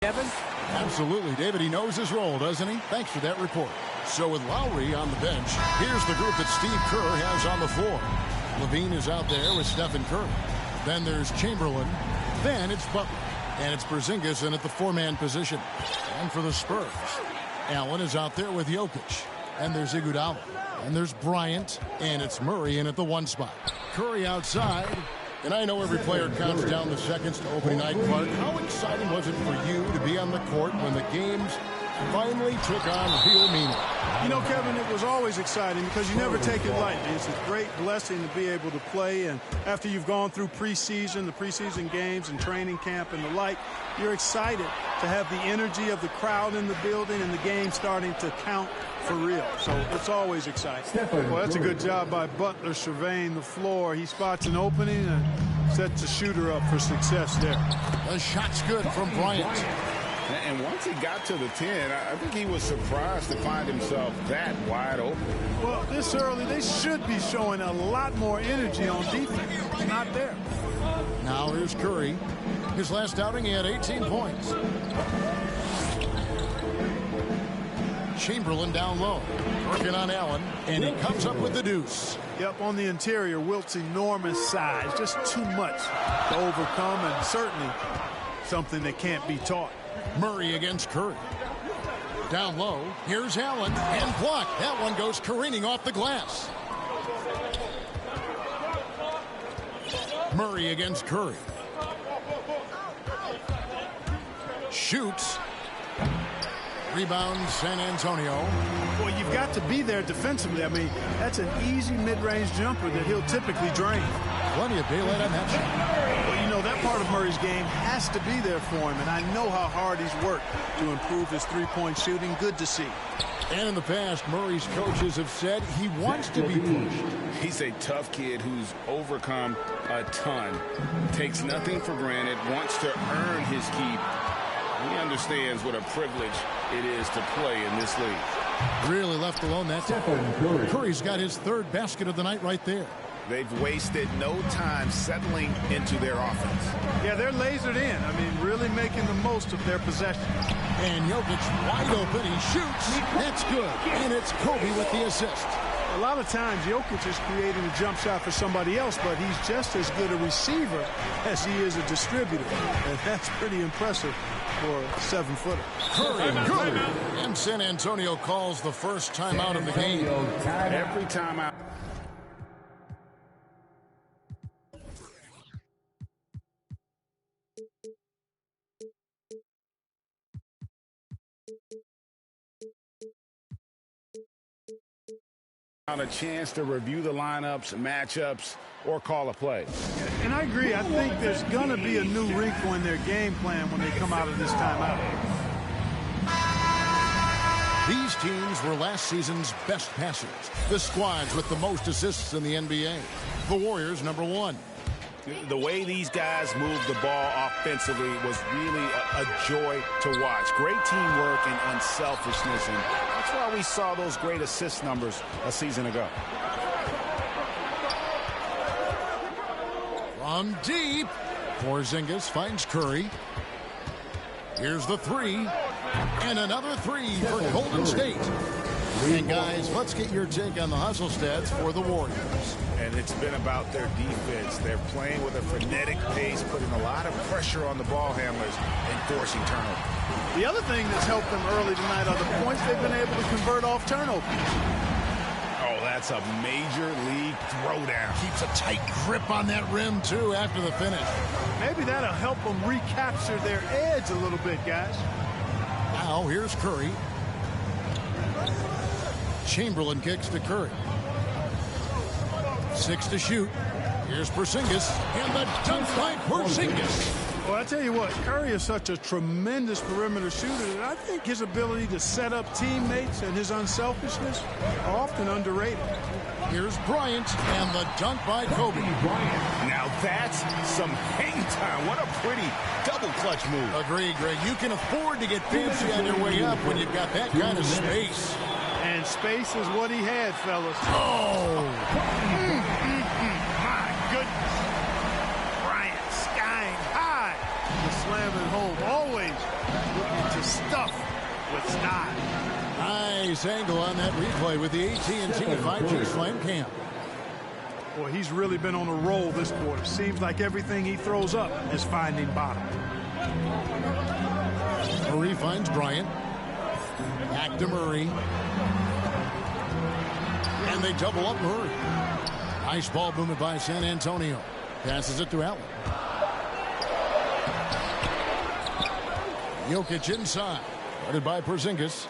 Kevin? Absolutely, David. He knows his role, doesn't he? Thanks for that report. So with Lowry on the bench, here's the group that Steve Kerr has on the floor. Levine is out there with Stephen Curry. Then there's Chamberlain. Then it's Butler. And it's Porzingis in at the four-man position. And for the Spurs, Allen is out there with Jokic. And there's Iguodala. And there's Bryant. And it's Murray in at the one spot. Curry outside. And I know every player counts down the seconds to opening night, Clark. How exciting was it for you to be on the court when the games finally took on real meaning? You know, Kevin, it was always exciting because you never take it lightly. It's a great blessing to be able to play, and after you've gone through preseason, the preseason games and training camp and the like, you're excited to have the energy of the crowd in the building and the game starting to count for real. So it's always exciting. Well, that's a good job by Butler surveying the floor. He spots an opening and sets the shooter up for success there. The shot's good from Bryant. And once he got to the 10, I think he was surprised to find himself that wide open. Well, this early, they should be showing a lot more energy on defense. It's not there. Now here's Curry. His last outing, he had 18 points. Chamberlain down low. Working on Allen, and he comes up with the deuce. Yep, on the interior, Wilt's enormous size. Just too much to overcome, and certainly something that can't be taught. Murray against Curry. Down low, here's Allen, and blocked. That one goes careening off the glass. Murray against Curry. Shoots. Rebound, San Antonio. Well, you've got to be there defensively. I mean, that's an easy mid-range jumper that he'll typically drain. Plenty of daylight on that shot. Well, you know, that part of Murray's game has to be there for him, and I know how hard he's worked to improve his three-point shooting. Good to see. And in the past, Murray's coaches have said he wants to be pushed. He's a tough kid who's overcome a ton, takes nothing for granted, wants to earn his keep. He understands what a privilege it is to play in this league. Really left alone that time. Curry's got his third basket of the night right there. They've wasted no time settling into their offense. Yeah, they're lasered in. I mean, really making the most of their possession. And Jokic wide open. He shoots. That's good. And it's Kobe with the assist. A lot of times, Jokic is creating a jump shot for somebody else, but he's just as good a receiver as he is a distributor. And that's pretty impressive for a 7-footer. Curry. And San Antonio calls the first timeout of the game. Every timeout. A chance to review the lineups, matchups, or call a play. And I agree. I think there's going to be a new wrinkle in their game plan when they come out of this timeout. These teams were last season's best passers. The squads with the most assists in the NBA. The Warriors, number 1. The way these guys moved the ball offensively was really a joy to watch. Great teamwork and unselfishness, and that's why we saw those great assist numbers a season ago. From deep, Porzingis finds Curry. Here's the three, and another three for Golden State. And guys, let's get your take on the hustle stats for the Warriors. And it's been about their defense. They're playing with a frenetic pace, putting a lot of pressure on the ball handlers and forcing turnovers. The other thing that's helped them early tonight are the points they've been able to convert off turnovers. Oh, that's a major league throwdown. Keeps a tight grip on that rim, too, after the finish. Maybe that'll help them recapture their edge a little bit, guys. Now, here's Curry. Chamberlain kicks to Curry. 6 to shoot. Here's Porzingis, and the dunk by Porzingis. Well, I tell you what, Curry is such a tremendous perimeter shooter that I think his ability to set up teammates and his unselfishness are often underrated. Here's Bryant, and the dunk by Kobe. Now that's some hang time. What a pretty double clutch move. Agreed, Greg. You can afford to get fancy on your way up when you've got that kind of space. And space is what he had, fellas. Oh! My goodness. Bryant skying high to slam it home. Always with Nice angle on that replay with the AT&T 5G Slam Cam. Boy, he's really been on a roll this quarter. Seems like everything he throws up is finding bottom. Murray finds Bryant. Back to Murray. And they double up Murray. Nice ball movement by San Antonio. Passes it to Allen. Jokic inside. Guarded by Porzingis.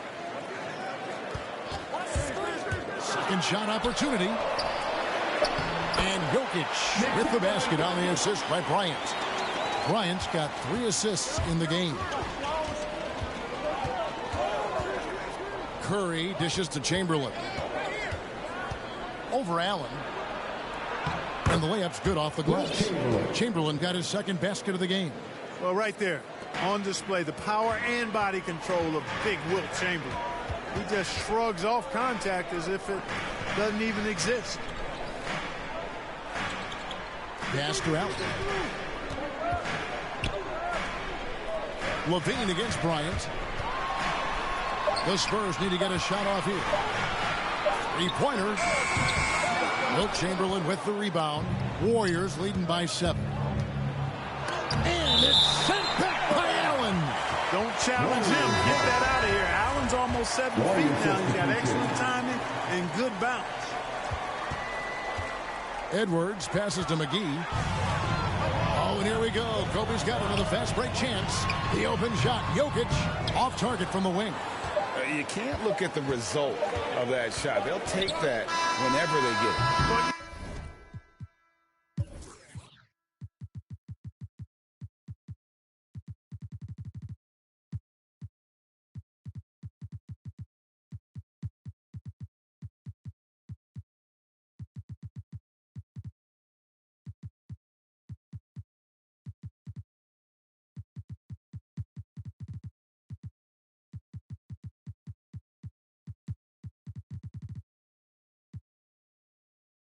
Second shot opportunity. And Jokic with the basket on the assist by Bryant. Bryant's got 3 assists in the game. Curry dishes to Chamberlain. Over Allen. And the layup's good off the glass. Chamberlain got his second basket of the game. Well, right there on display, the power and body control of big Wilt Chamberlain. He just shrugs off contact as if it doesn't even exist. Pass to Allen. Levine against Bryant. The Spurs need to get a shot off here. 3-pointer. Wilt Chamberlain with the rebound. Warriors leading by 7. And it's sent back by Allen. Don't challenge him. Get that out of here. Allen's almost 7 feet now. He's got excellent timing and good bounce. Edwards passes to McGee. Oh, and here we go. Kobe's got another fast break chance. The open shot. Jokic off target from the wing. You can't look at the result of that shot. They'll take that whenever they get it.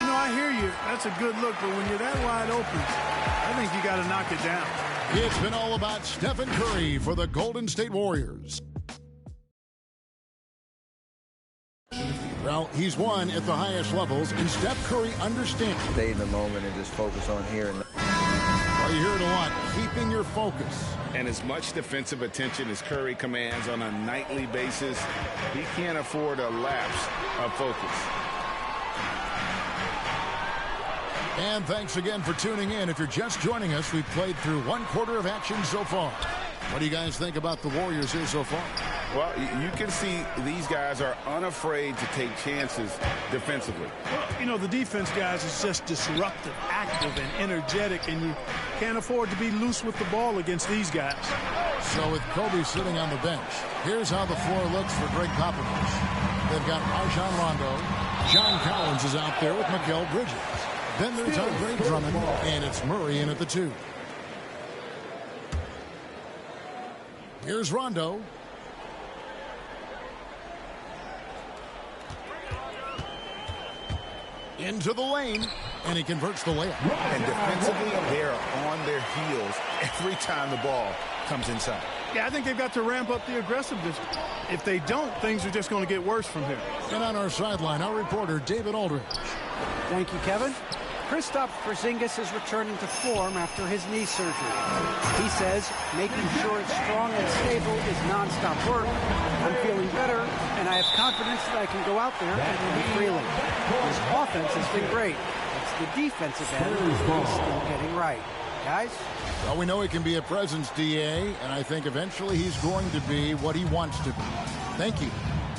I hear you. That's a good look, but when you're that wide open, I think you got to knock it down. It's been all about Stephen Curry for the Golden State Warriors. Well, he's won at the highest levels, and Steph Curry understands. Stay in the moment and just focus on here and Well, you hear it a lot, keeping your focus. And as much defensive attention as Curry commands on a nightly basis, he can't afford a lapse of focus. And thanks again for tuning in. If you're just joining us, we've played through 1 quarter of action so far. What do you guys think about the Warriors here so far? Well, you can see these guys are unafraid to take chances defensively. Well, you know, the defense, guys, is just disruptive, active, and energetic, and you can't afford to be loose with the ball against these guys. So with Kobe sitting on the bench, here's how the floor looks for Greg Popovich. They've got Rajon Rondo. John Collins is out there with Mikal Bridges. Then there's Andre Drummond, and it's Murray in at the 2. Here's Rondo. Into the lane, and he converts the layup. And defensively, they're on their heels every time the ball comes inside. Yeah, I think they've got to ramp up the aggressiveness. If they don't, things are just going to get worse from here. And on our sideline, our reporter, David Aldridge. Thank you, Kevin. Kristaps Porzingis is returning to form after his knee surgery. He says making sure it's strong and stable is nonstop work. I'm feeling better, and I have confidence that I can go out there and play freely. His offense has been great. It's the defensive end he's still getting right. Guys? Well, we know he can be a presence, DA, and I think eventually he's going to be what he wants to be. Thank you.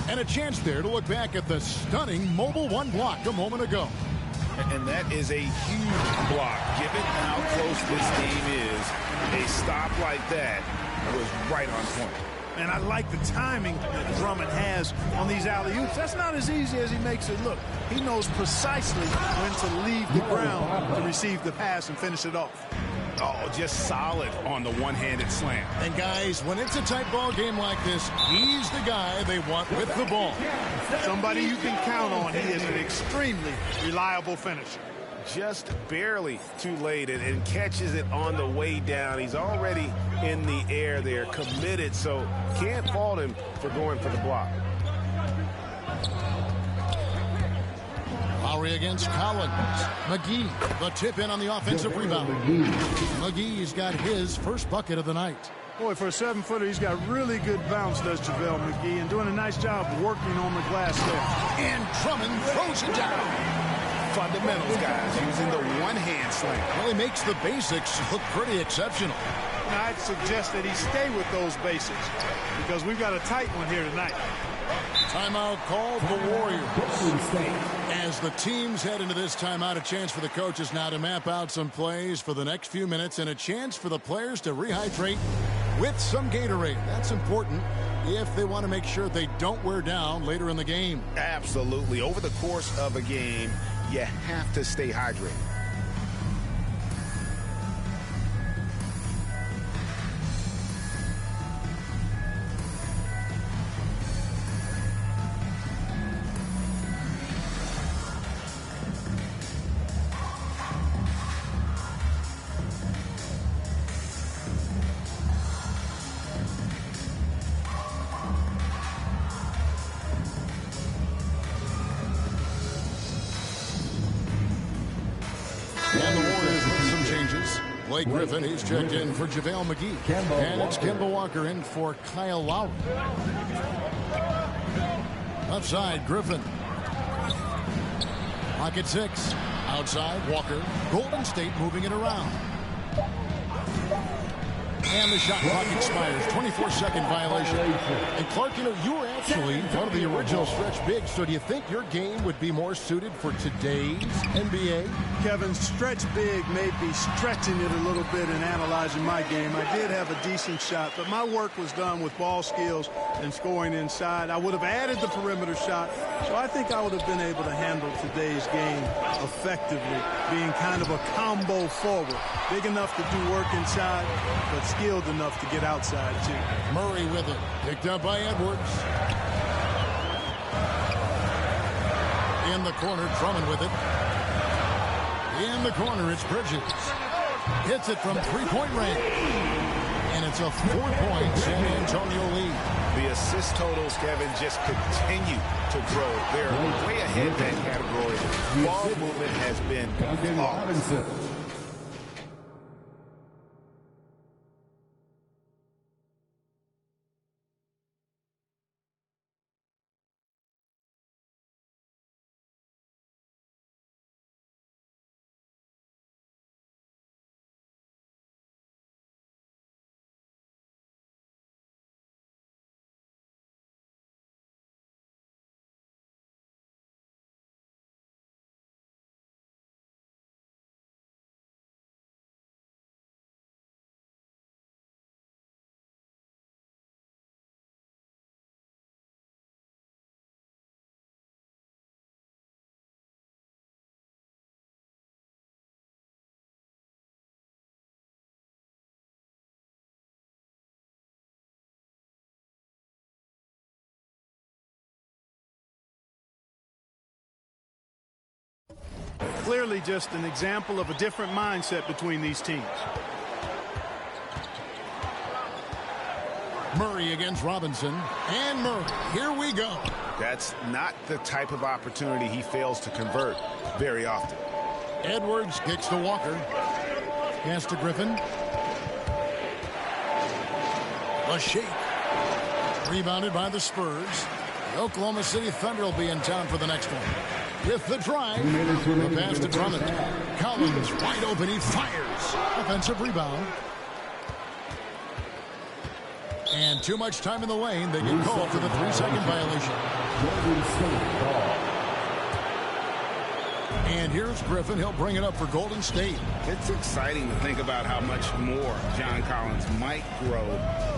And a chance there to look back at the stunning Mobile One block a moment ago. And that is a huge block. Given how close this game is, a stop like that was right on point. And I like the timing that Drummond has on these alley-oops. That's not as easy as he makes it look. He knows precisely when to leave the ground to receive the pass and finish it off. Oh, just solid on the one-handed slam. And guys, when it's a tight ball game like this, he's the guy they want with the ball. Somebody you can count on. He is an extremely reliable finisher. Just barely too late and catches it on the way down. He's already in the air there, committed, so can't fault him for going for the block. Lowry against Collins. McGee, the tip in on the offensive rebound. McGee's got his first bucket of the night. Boy, for a 7-footer, he's got really good bounce, does JaVale McGee, and doing a nice job working on the glass there. And Drummond throws it down. Fundamentals, guys, using the one-hand slam. Well, he makes the basics look pretty exceptional. Now, I'd suggest that he stay with those basics because we've got a tight one here tonight. Timeout called the Warriors. As the teams head into this timeout, a chance for the coaches now to map out some plays for the next few minutes and a chance for the players to rehydrate with some Gatorade. That's important if they want to make sure they don't wear down later in the game. Absolutely. Over the course of a game, you have to stay hydrated. Blake Griffin, he's checked in for JaVale McGee. And it's Kemba Walker in for Kyle Lowry. Left side, Griffin. Pocket 6. Outside, Walker. Golden State moving it around. And the shot clock expires. 24-second violation. And Clark, you know, you were actually one of the original stretch bigs. So do you think your game would be more suited for today's NBA? Kevin, stretch big may be stretching it a little bit in analyzing my game. I did have a decent shot, but my work was done with ball skills and scoring inside. I would have added the perimeter shot, so I think I would have been able to handle today's game effectively, being kind of a combo forward. Big enough to do work inside, but skilled enough to get outside, too. Murray with it. Picked up by Edwards. In the corner, Drummond with it. In the corner, it's Bridges. Hits it from three-point range. And it's a 4-point San Antonio lead. The assist totals, Kevin, just continue to grow. They're way ahead in that category. Ball movement has been flawless. Clearly just an example of a different mindset between these teams. Murray against Robinson. And Murray. Here we go. That's not the type of opportunity he fails to convert very often. Edwards kicks to Walker. Pass to Griffin. A shake. Rebounded by the Spurs. The Oklahoma City Thunder will be in town for the next one. With the drive, the pass to Drummond. Collins wide open, he fires. Offensive rebound. And too much time in the lane. They get called for the 3-second violation. And here's Griffin. He'll bring it up for Golden State. It's exciting to think about how much more John Collins might grow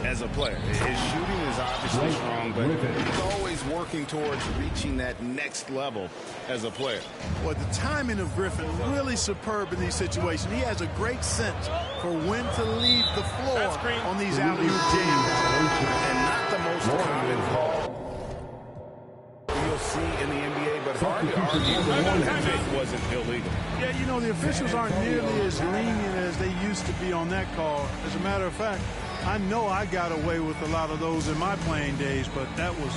as a player. His shooting is obviously strong, but he's always working towards reaching that next level as a player. Well, the timing of Griffin really superb in these situations. He has a great sense for when to leave the floor on these alley-oop jams. And not the most common call you'll see in the NBA, but hard to argue that it wasn't illegal. Yeah, you know, the officials aren't nearly as lenient as they used to be on that call. As a matter of fact, I know I got away with a lot of those in my playing days, but that was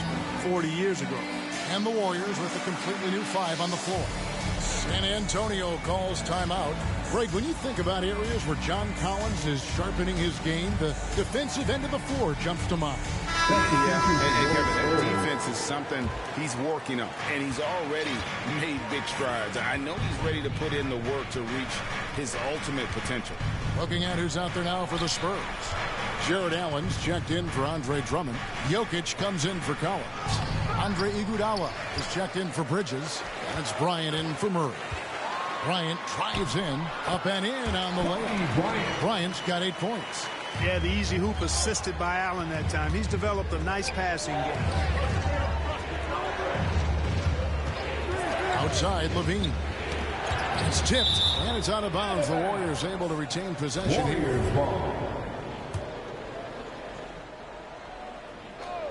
40 years ago. And the Warriors with a completely new 5 on the floor. San Antonio calls timeout. Greg, when you think about areas where John Collins is sharpening his game, the defensive end of the floor jumps to mind. Yeah, Kevin, that defense is something he's working on, and he's already made big strides. I know he's ready to put in the work to reach his ultimate potential. Looking at who's out there now for the Spurs. Jared Allen's checked in for Andre Drummond. Jokic comes in for Collins. Andre Iguodala is checked in for Bridges. And it's Bryant in for Murray. Bryant drives in, up and in on the layup. Bryant's got 8 points. Yeah, the easy hoop assisted by Allen that time. He's developed a nice passing game. Outside, Levine. It's tipped, and it's out of bounds. The Warriors able to retain possession here.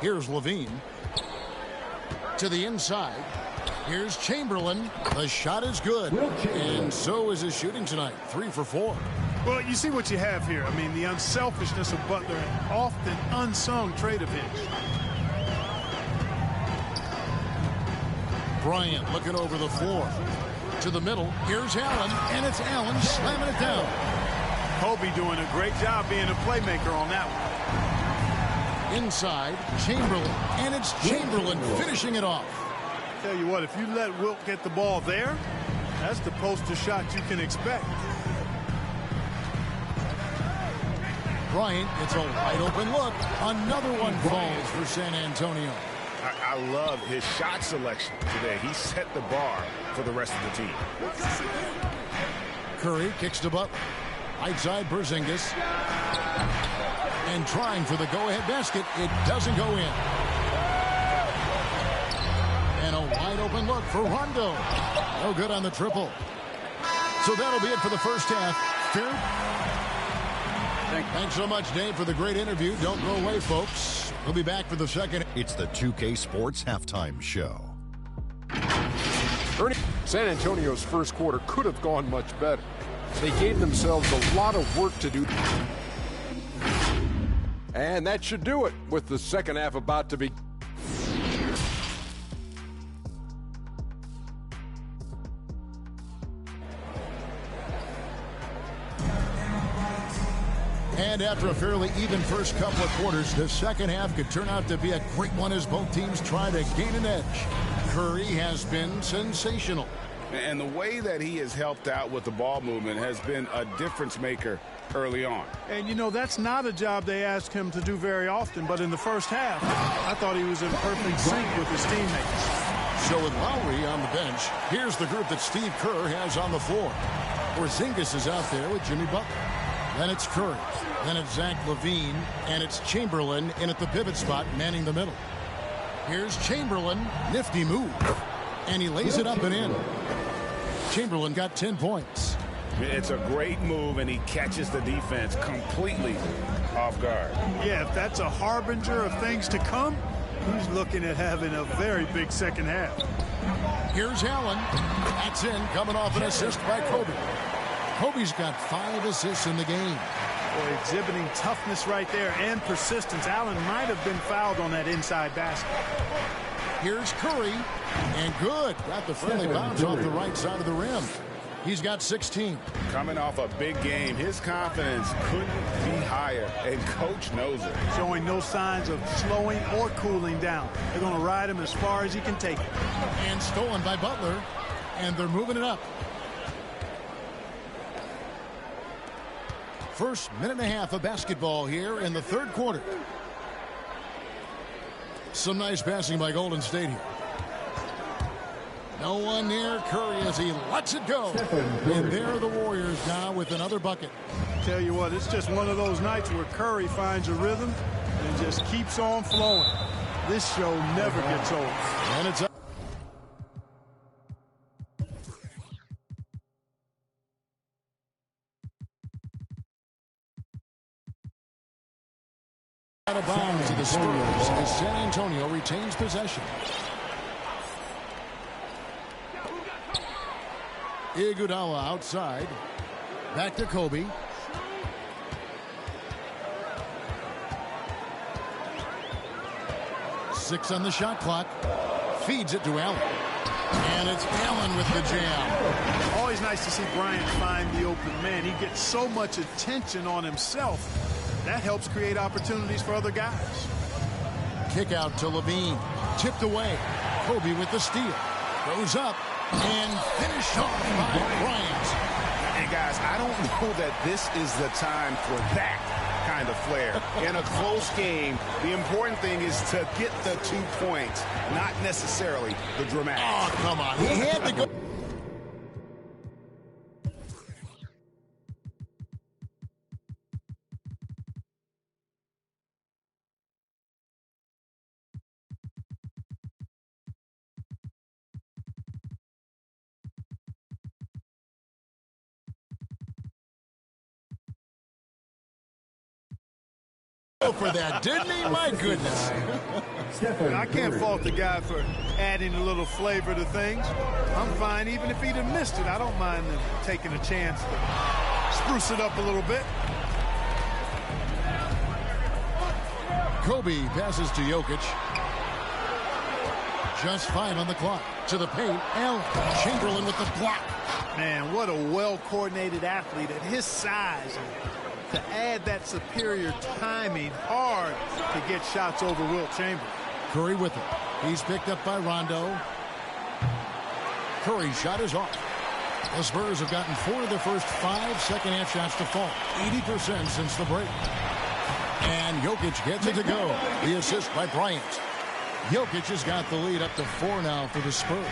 Here's Levine. To the inside. Here's Chamberlain. The shot is good. And so is his shooting tonight. 3 for 4. Well, you see what you have here. I mean, the unselfishness of Butler, an often unsung trait of his. Bryant looking over the floor. To the middle. Here's Allen. And it's Allen slamming it down. Kobe doing a great job being a playmaker on that one. Inside, Chamberlain. And it's Chamberlain finishing it off. Tell you what, if you let Wilt get the ball there, that's the poster shot you can expect. Bryant, it's a wide open look. Another one falls for San Antonio. I love his shot selection today. He set the bar for the rest of the team. Curry kicks to Butler. Right side, Porzingis. And trying for the go-ahead basket. It doesn't go in. And a wide open look for Rondo. No good on the triple. So that'll be it for the first half. Thanks so much, Dave, for the great interview. Don't go away, folks. We'll be back for the second. It's the 2K Sports Halftime Show. San Antonio's first quarter could have gone much better. They gave themselves a lot of work to do. And that should do it with the second half about to be. And after a fairly even first couple of quarters, the second half could turn out to be a great one as both teams try to gain an edge. Curry has been sensational. And the way that he has helped out with the ball movement has been a difference maker early on. And, you know, that's not a job they ask him to do very often, but in the first half, I thought he was in perfect sync with his teammates. So with Lowry on the bench, here's the group that Steve Kerr has on the floor. Porzingis is out there with Jimmy Butler. Then it's Curry. Then it's Zach LaVine. And it's Chamberlain in at the pivot spot, manning the middle. Here's Chamberlain. Nifty move. And he lays it up and in. Chamberlain got 10 points. It's a great move, and he catches the defense completely off guard. Yeah, if that's a harbinger of things to come, he's looking at having a very big second half. Here's Allen. That's in, coming off an assist by Kobe. Kobe's got 5 assists in the game. Boy, exhibiting toughness right there and persistence. Allen might have been fouled on that inside basket. Here's Curry, and good. Got the friendly bounce off the right side of the rim. He's got 16. Coming off a big game, his confidence couldn't be higher, and Coach knows it. Showing no signs of slowing or cooling down. They're going to ride him as far as he can take it. And stolen by Butler, and they're moving it up. First minute and a half of basketball here in the third quarter. Some nice passing by Golden State here. No one near Curry as he lets it go. And there are the Warriors now with another bucket. Tell you what, it's just one of those nights where Curry finds a rhythm and just keeps on flowing. This show never gets old. And it's up. Out of bounds to the Spurs as San Antonio retains possession. Iguodala outside. Back to Kobe. Six on the shot clock. Feeds it to Allen. And it's Allen with the jam. Always nice to see Bryant find the open man. He gets so much attention on himself. That helps create opportunities for other guys. Kick out to Levine. Tipped away. Kobe with the steal. Goes up and finished off by Bryant. Hey, guys, I don't know that this is the time for that kind of flair. In a close game, the important thing is to get the 2 points, not necessarily the dramatic. Oh, come on. He had to go. For that, didn't he? My goodness. I can't fault the guy for adding a little flavor to things. I'm fine even if he'd have missed it. I don't mind them taking a chance to spruce it up a little bit. Kobe passes to Jokic. Just 5 on the clock. To the paint, Allen. Chamberlain with the block. Man, what a well-coordinated athlete at his size. To add that superior timing, hard to get shots over Wilt Chamberlain. Curry with it. He's picked up by Rondo. Curry's shot is off. The Spurs have gotten 4 of their first 5 second-half shots to fall. 80% since the break. And Jokic gets it to go. The assist by Bryant. Jokic has got the lead up to 4 now for the Spurs.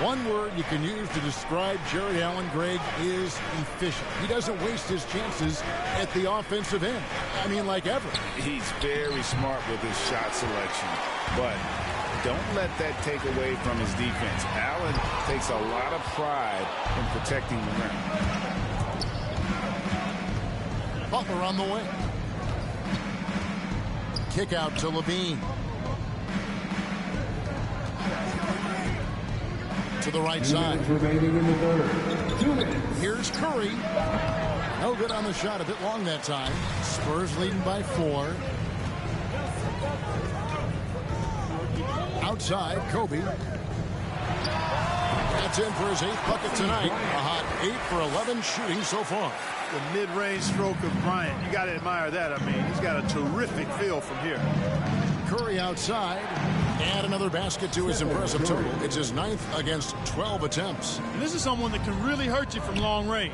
One word you can use to describe Jared Allen, Greg, is efficient. He doesn't waste his chances at the offensive end. I mean, like ever. He's very smart with his shot selection, but don't let that take away from his defense. Allen takes a lot of pride in protecting the rim. Butler on the way. Kick out to Levine. To the right side. Here's Curry. No good on the shot. A bit long that time. Spurs leading by 4. Outside, Kobe. That's in for his 8th bucket tonight. A hot 8 for 11 shooting so far. The mid-range stroke of Bryant. You got to admire that. I mean, he's got a terrific feel from here. Curry outside. And another basket to his impressive total. It's his 9th against 12 attempts. And this is someone that can really hurt you from long range.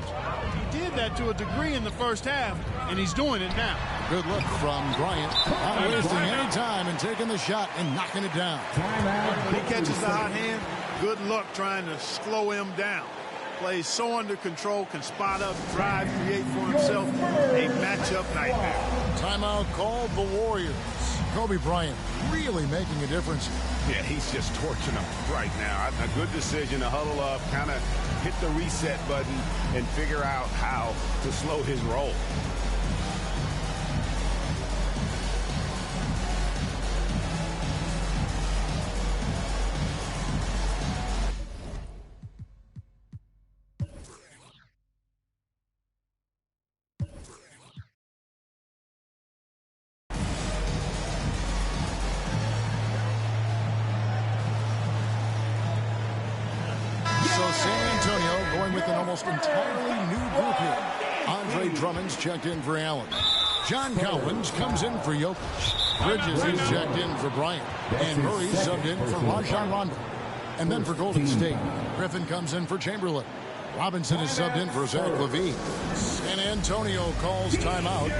He did that to a degree in the first half, and he's doing it now. Good look from Bryant. Not wasting any time and taking the shot and knocking it down. When he catches the hot hand, good luck trying to slow him down. Plays so under control, can spot up, drive, create for himself. A matchup nightmare. Timeout called the Warriors. Kobe Bryant really making a difference. Yeah, he's just torching them right now. A good decision to huddle up, kind of hit the reset button, and figure out how to slow his roll. Entirely new group here. Andre Drummond's checked in for Allen. John Collins comes in for Jokic. Bridges is checked in for Bryant. And Murray subbed in for Rajon Rondo. And then for Golden State, Griffin comes in for Chamberlain. Robinson is subbed in for Zach LaVine. San Antonio calls timeout.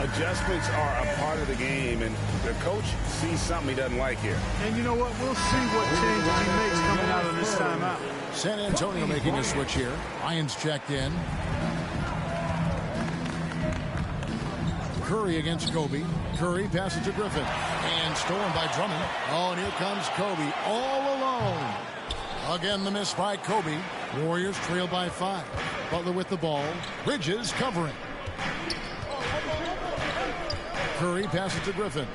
Adjustments are a part of the game, and the coach sees something he doesn't like here. And you know what? We'll see what changes he makes coming out of this timeout. San Antonio making a switch here. Ryan's checked in. Curry against Kobe. Curry passes to Griffin. And stolen by Drummond. Oh, and here comes Kobe all alone. Again, the miss by Kobe. Warriors trail by 5. Butler with the ball. Bridges covering. Curry passes to Griffin.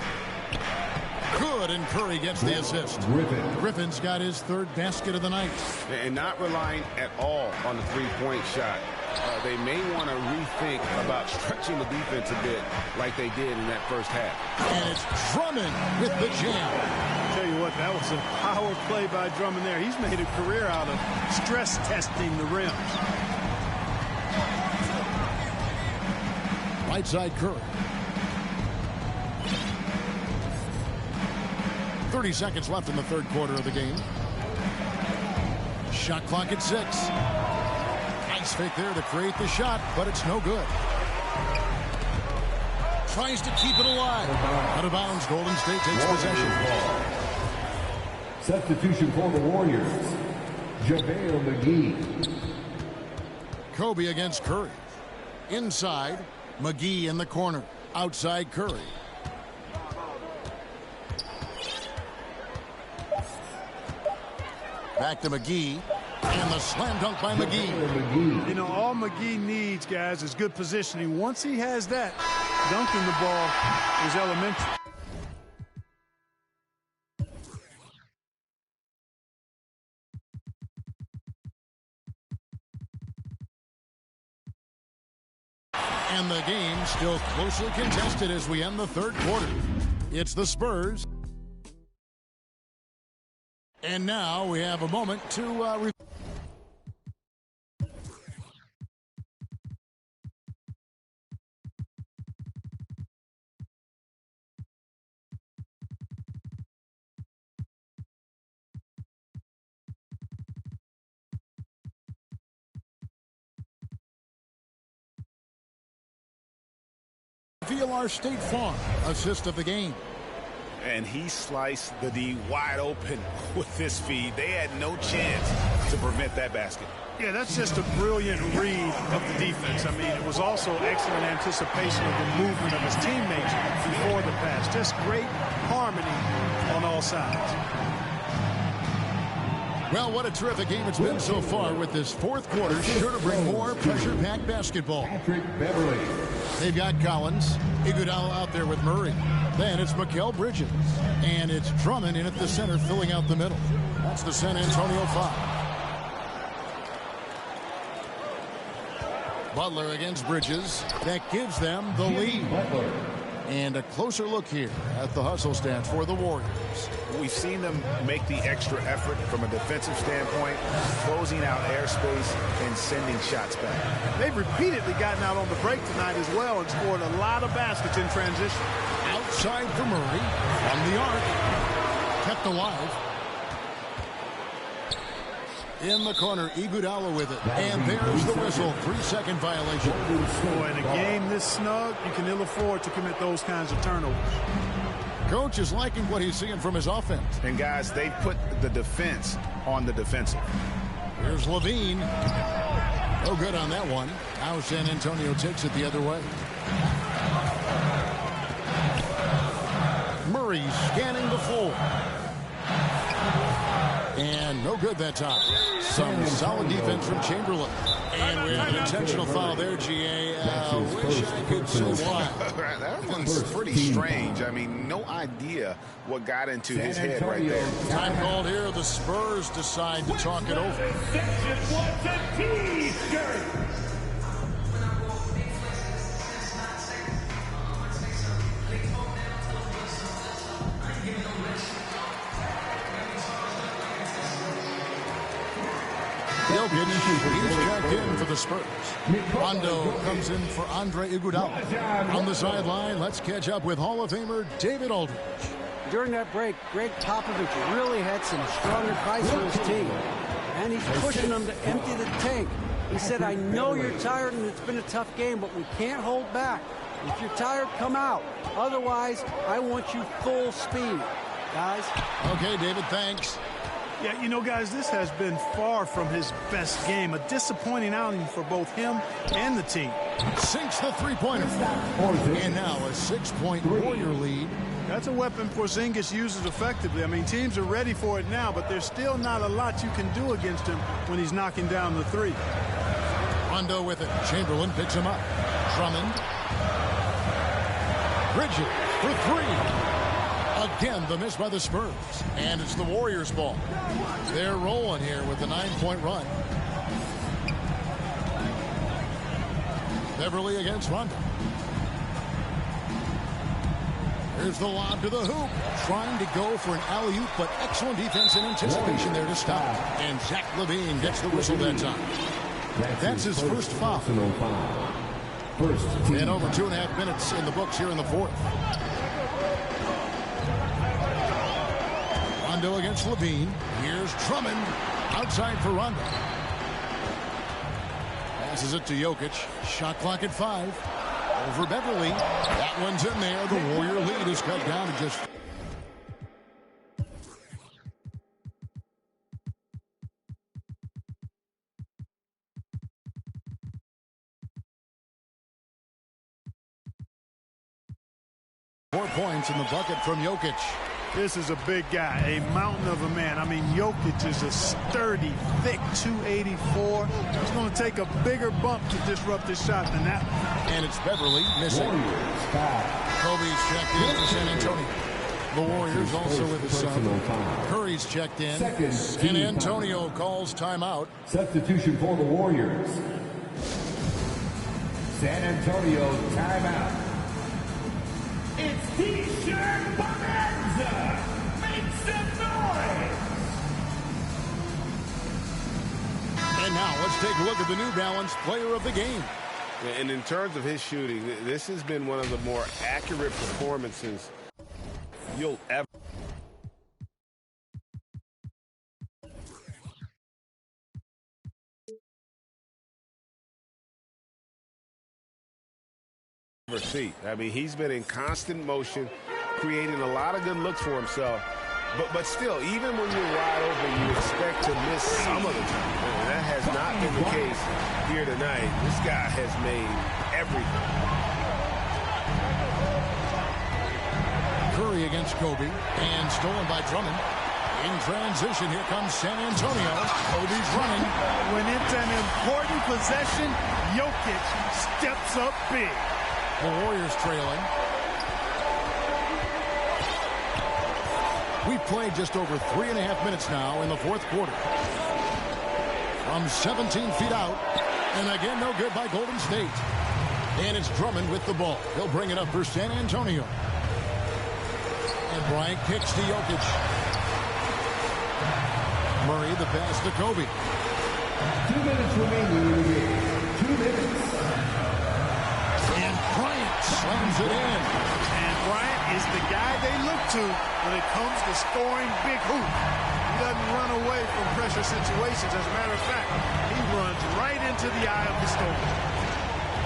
Good, and Curry gets the assist. Griffin's got his 3rd basket of the night. And not relying at all on the three-point shot. They may want to rethink about stretching the defense a bit like they did in that first half. And it's Drummond with the jam. I'll tell you what, what, that was a power play by Drummond there. He's made a career out of stress testing the rims. Right side Curry. 30 seconds left in the third quarter of the game. Shot clock at 6. Nice fake there to create the shot, but it's no good. Tries to keep it alive. Out of bounds, Golden State takes possession. Substitution for the Warriors, JaVale McGee. Kobe against Curry. Inside, McGee in the corner. Outside, Curry. Back to McGee. And the slam dunk by McGee. You know, all McGee needs, guys, is good positioning. Once he has that, dunking the ball is elementary. And the game still closely contested as we end the third quarter. It's the Spurs. And now we have a moment to feel our State Farm assist of the game. And he sliced the D wide open with this feed. They had no chance to prevent that basket. Yeah, that's just a brilliant read of the defense. I mean, it was also excellent anticipation of the movement of his teammates before the pass. Just great harmony on all sides. Well, what a terrific game it's been so far with this fourth quarter. Sure to bring more pressure-packed basketball. Patrick Beverly. They've got Collins, Iguodala out there with Murray. Then it's Mikal Bridges. And it's Drummond in at the center, filling out the middle. That's the San Antonio 5. Butler against Bridges. That gives them the lead. And a closer look here at the hustle stats for the Warriors. We've seen them make the extra effort from a defensive standpoint, closing out airspace and sending shots back. They've repeatedly gotten out on the break tonight as well and scored a lot of baskets in transition. Outside for Murray from the arc. Kept alive. In the corner, Iguodala with it. And there's the whistle. 3-second violation. Boy, in a game this snug, you can ill afford to commit those kinds of turnovers. Coach is liking what he's seeing from his offense. And, guys, they put the defense on the defensive. Here's Levine. No good on that one. Now San Antonio takes it the other way. Murray scanning the floor. And no good that time. Some solid defense from Chamberlain. And we have an intentional foul there, GA. Wish I could say why. That one's pretty strange. I mean, no idea what got into his head right there. Time called here. The Spurs decide to talk it over. Jokic, he's checked in for the Spurs. Rondo comes in for Andre Iguodala. On the sideline, let's catch up with Hall of Famer David Aldridge. During that break, Greg Popovich really had some stronger guys for his team. And he's pushing them to empty the tank. He said, I know you're tired and it's been a tough game, but we can't hold back. If you're tired, come out. Otherwise, I want you full speed, guys. Okay, David, thanks. Yeah, you know, guys, this has been far from his best game. A disappointing outing for both him and the team. Sinks the three-pointer. And now a 6-point Warrior lead. That's a weapon Porzingis uses effectively. I mean, teams are ready for it now, but there's still not a lot you can do against him when he's knocking down the three. Rondo with it. Chamberlain picks him up. Drummond. Bridges for three. Again, the miss by the Spurs. And it's the Warriors' ball. They're rolling here with a 9-point run. Beverly against Rondo. Here's the lob to the hoop. Trying to go for an alley-oop, but excellent defense and anticipation there to stop. And Zach LaVine gets the whistle that time. That's his first foul. And over 2.5 minutes in the books here in the fourth. Rondo against LaVine. Here's Drummond. Outside for Rondo. Passes it to Jokic. Shot clock at 5. Over Beverly. That one's in there. The Warrior lead is cut down to just... points in the bucket from Jokic. This is a big guy, a mountain of a man. I mean, Jokic is a sturdy, thick 284. He's going to take a bigger bump to disrupt this shot than that. And it's Beverly missing. Kobe's checked in for San Antonio. The Warriors also with the sub. Curry's checked in. And Antonio calls timeout. Substitution for the Warriors. San Antonio timeout. It's T-shirt Bonanza. Make some noise. And now let's take a look at the New Balance player of the game. And in terms of his shooting, this has been one of the more accurate performances you'll ever see. I mean, he's been in constant motion, creating a lot of good looks for himself. But still, even when you're wide open, you expect to miss some of the time. And that has not been the case here tonight. This guy has made everything. Curry against Kobe, and stolen by Drummond. In transition, here comes San Antonio. Kobe's running. When it's an important possession, Jokic steps up big. The Warriors trailing. We've played just over 3.5 minutes now in the fourth quarter. From 17 feet out. And again, no good by Golden State. And it's Drummond with the ball. He'll bring it up for San Antonio. And Bryant kicks to Jokic. Murray, the pass to Kobe. 2 minutes remaining in the game. 2 minutes. And Bryant slams it in. And Bryant is the guy they look to when it comes to scoring big hoops. He doesn't run away from pressure situations. As a matter of fact, he runs right into the eye of the storm.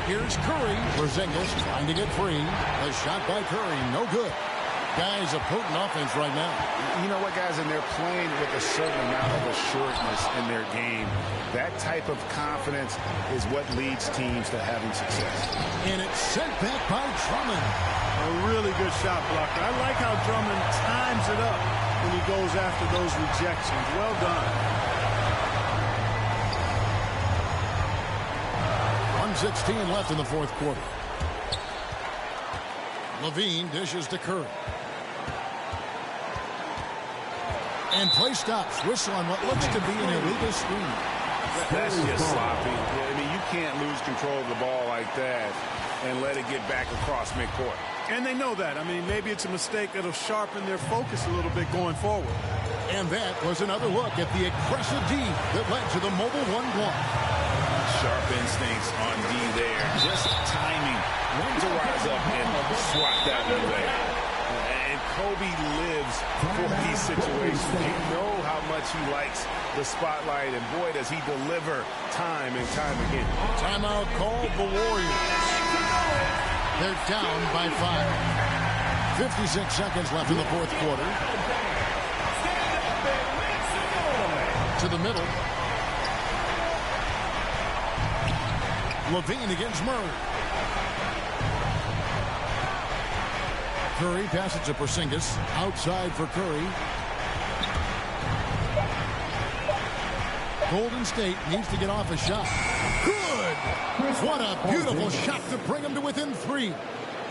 Here's Curry. Porzingis trying to get free. A shot by Curry, no good. Guys, a potent offense right now. You know what, guys, and they're playing with a certain amount of assuredness in their game. That type of confidence is what leads teams to having success. And it's sent back by Drummond. A really good shot blocker. I like how Drummond times it up when he goes after those rejections. Well done. 1:16 left in the fourth quarter. LaVine dishes to Curry. And play stops. Whistle on what looks to be an illegal screen. That's just sloppy. I mean, you can't lose control of the ball like that and let it get back across midcourt. And they know that. I mean, maybe it's a mistake that'll sharpen their focus a little bit going forward. And that was another look at the aggressive D that led to the mobile one block. Sharp instincts on D there. Just timing when to rise up and swat that one away. And Kobe lives for these situations. You know how much he likes the spotlight, and boy, does he deliver time and time again. Timeout called the Warriors. They're down by 5. 56 seconds left in the fourth quarter. To the middle. LaVine against Murray. Curry passes to Porzingis. Outside for Curry. Golden State needs to get off a shot. Good! What a beautiful shot to bring him to within 3.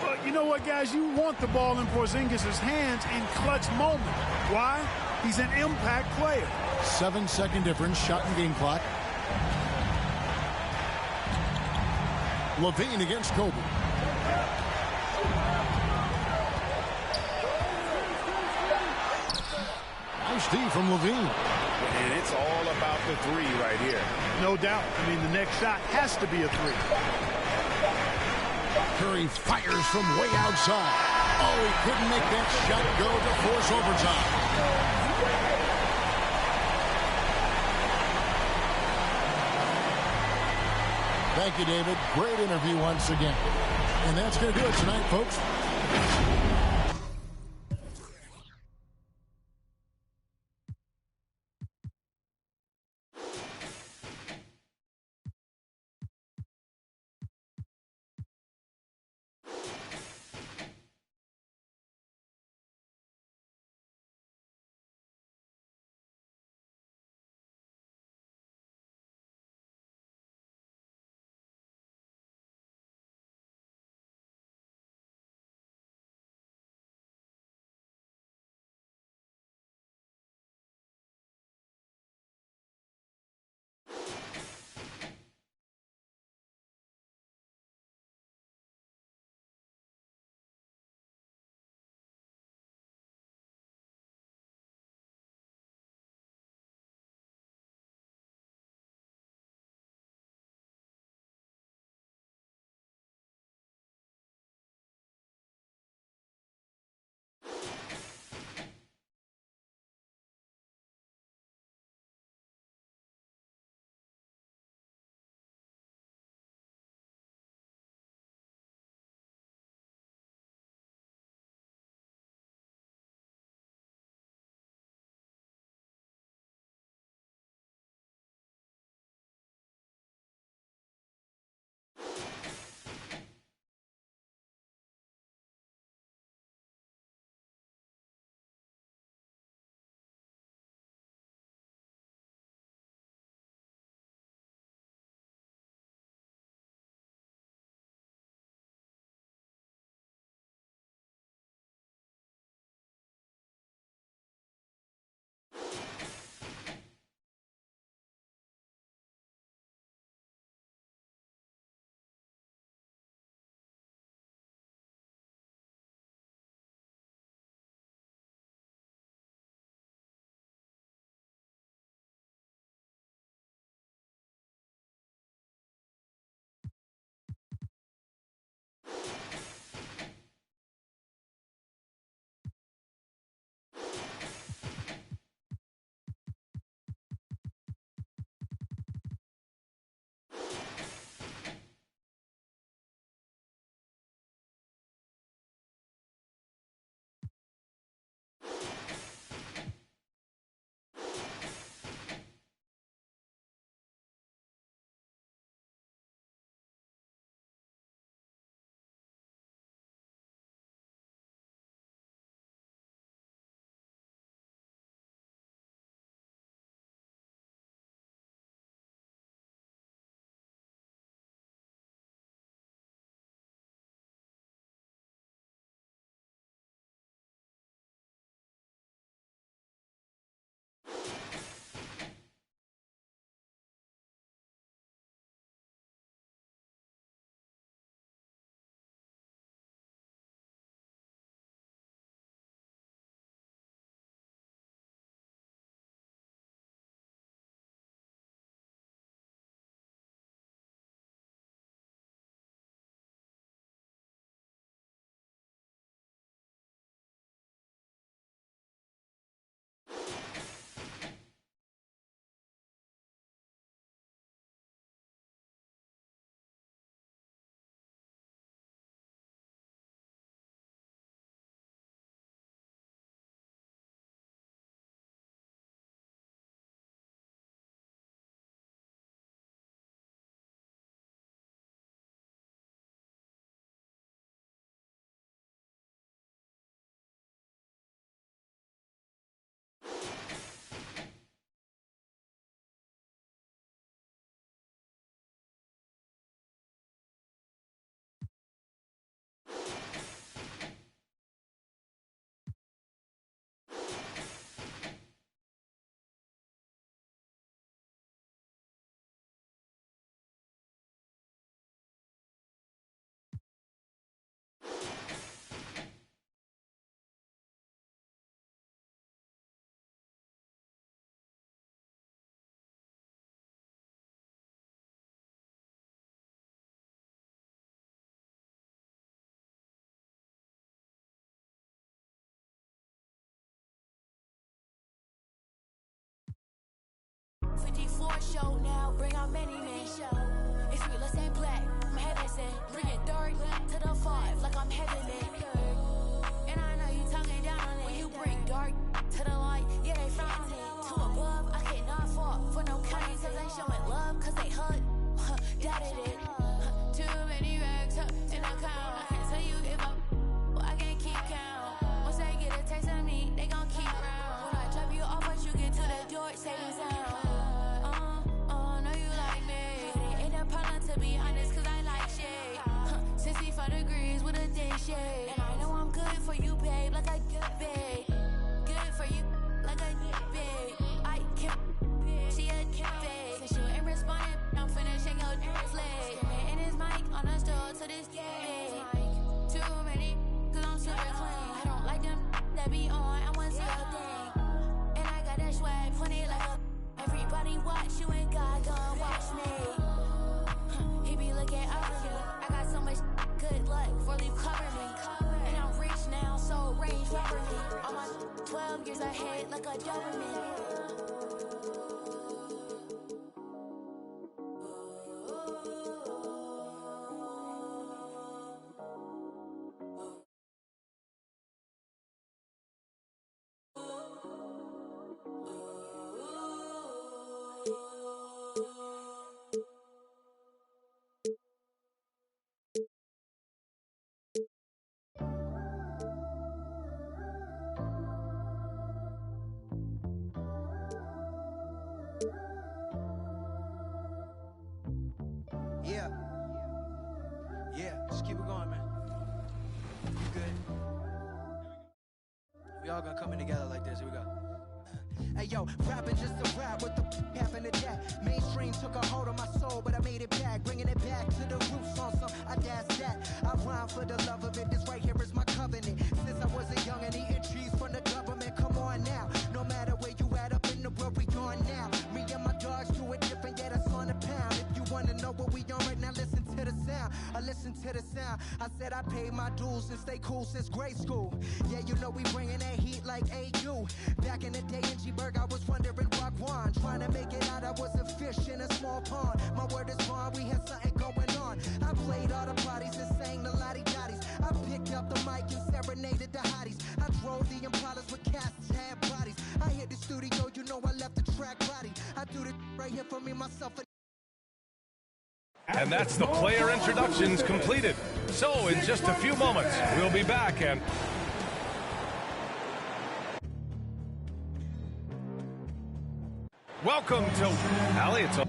Well, you know what, guys? You want the ball in Porzingis' hands in clutch moments. Why? He's an impact player. 7-second difference, shot and game clock. LaVine against Kobe. Nice D from Levine. And it's all about the three right here. No doubt. I mean, the next shot has to be a three. Curry fires from way outside. Oh, he couldn't make that shot go to force overtime. Thank you, David. Great interview once again. And that's going to do it tonight, folks. 54 show now, bring out many men show. It's real, let's ain't black, I'm heaven sent. Bring it dark to the 5, like I'm heaven bent. And I know you talking down on it. When you bring dark to the light, yeah, they frown it. To above, I cannot fall for no kind, cause they showing love, cause they hug. Doubted it. Too many rags in the count. I can't tell you if I can't keep count. Once they get a taste of me, they gon' keep round. When I drop you off, once you get to the door, say the sound. Know you like me. It ain't a problem to be honest, cause I like shade. 65 degrees with a day shade. And I know I'm good for you, babe, like a good babe. Good for you, like a good babe. I can't, she a good babe. Since you ain't responding, I'm finishing your leg. And his mic on the store to this day. Too many, cause I'm super clean. I don't like them that be on, I want to a thing. And I got that swag, plenty like a. Everybody watch you and God gon' watch me. He be looking out for you. I got so much good luck, really cover me. And I'm rich now, so range rover me. I'm on 12 years ahead like a Doberman. Yeah. Yeah, just keep it going, man. You good? We all gonna come in together like this. Here we go. Hey yo, rapping just a rap, what the happened to that? Mainstream took a hold of my soul, but I made it back, bringing it back to the roots on some, I dash that. I rhyme for the love of it, this right here is my covenant. Since I was a young and eating trees from the government, come on now. No matter where you at up in the world, we on now. Me and my dogs do it different, yeah, that's on the pound. If you wanna know what we on right now, listen to the sound. I listen to the sound. I said I paid my dues and stay cool since grade school. Yeah, you know we bringing that heat like AU. Back in the day in G-Berg, I was wondering rock one. Trying to make it out, I was a fish in a small pond. My word is bond, we had something going on. I played all the parties and sang the lottie-dotties. I picked up the mic and serenaded the hotties. I drove the Impalas with cats, had bodies. I hit the studio, you know I left the track body. I do this right here for me, myself, And that's the player introductions completed. So in just a few moments, we'll be back and... Welcome to... Allie, it's...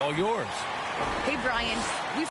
all yours. Hey, Brian, we've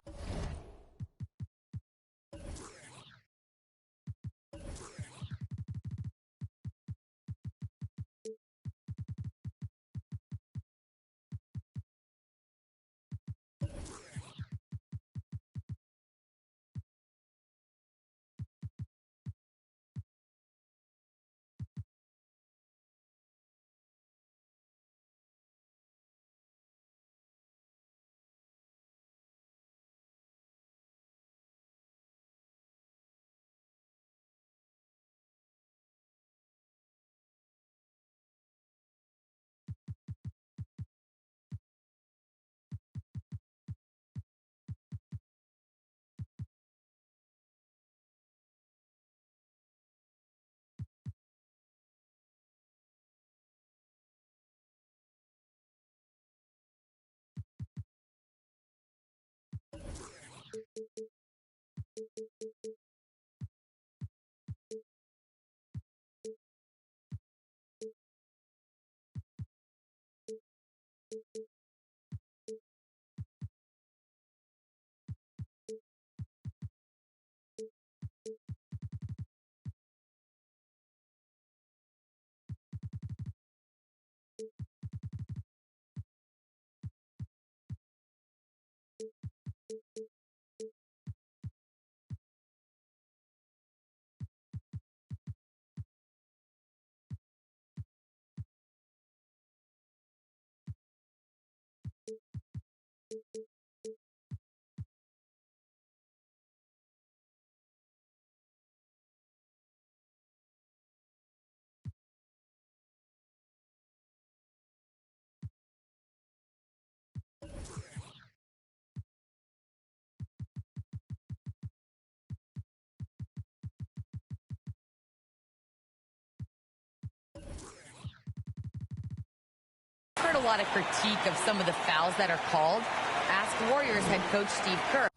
Heard a lot of critique of some of the fouls that are called. Ask Warriors head coach Steve Kerr.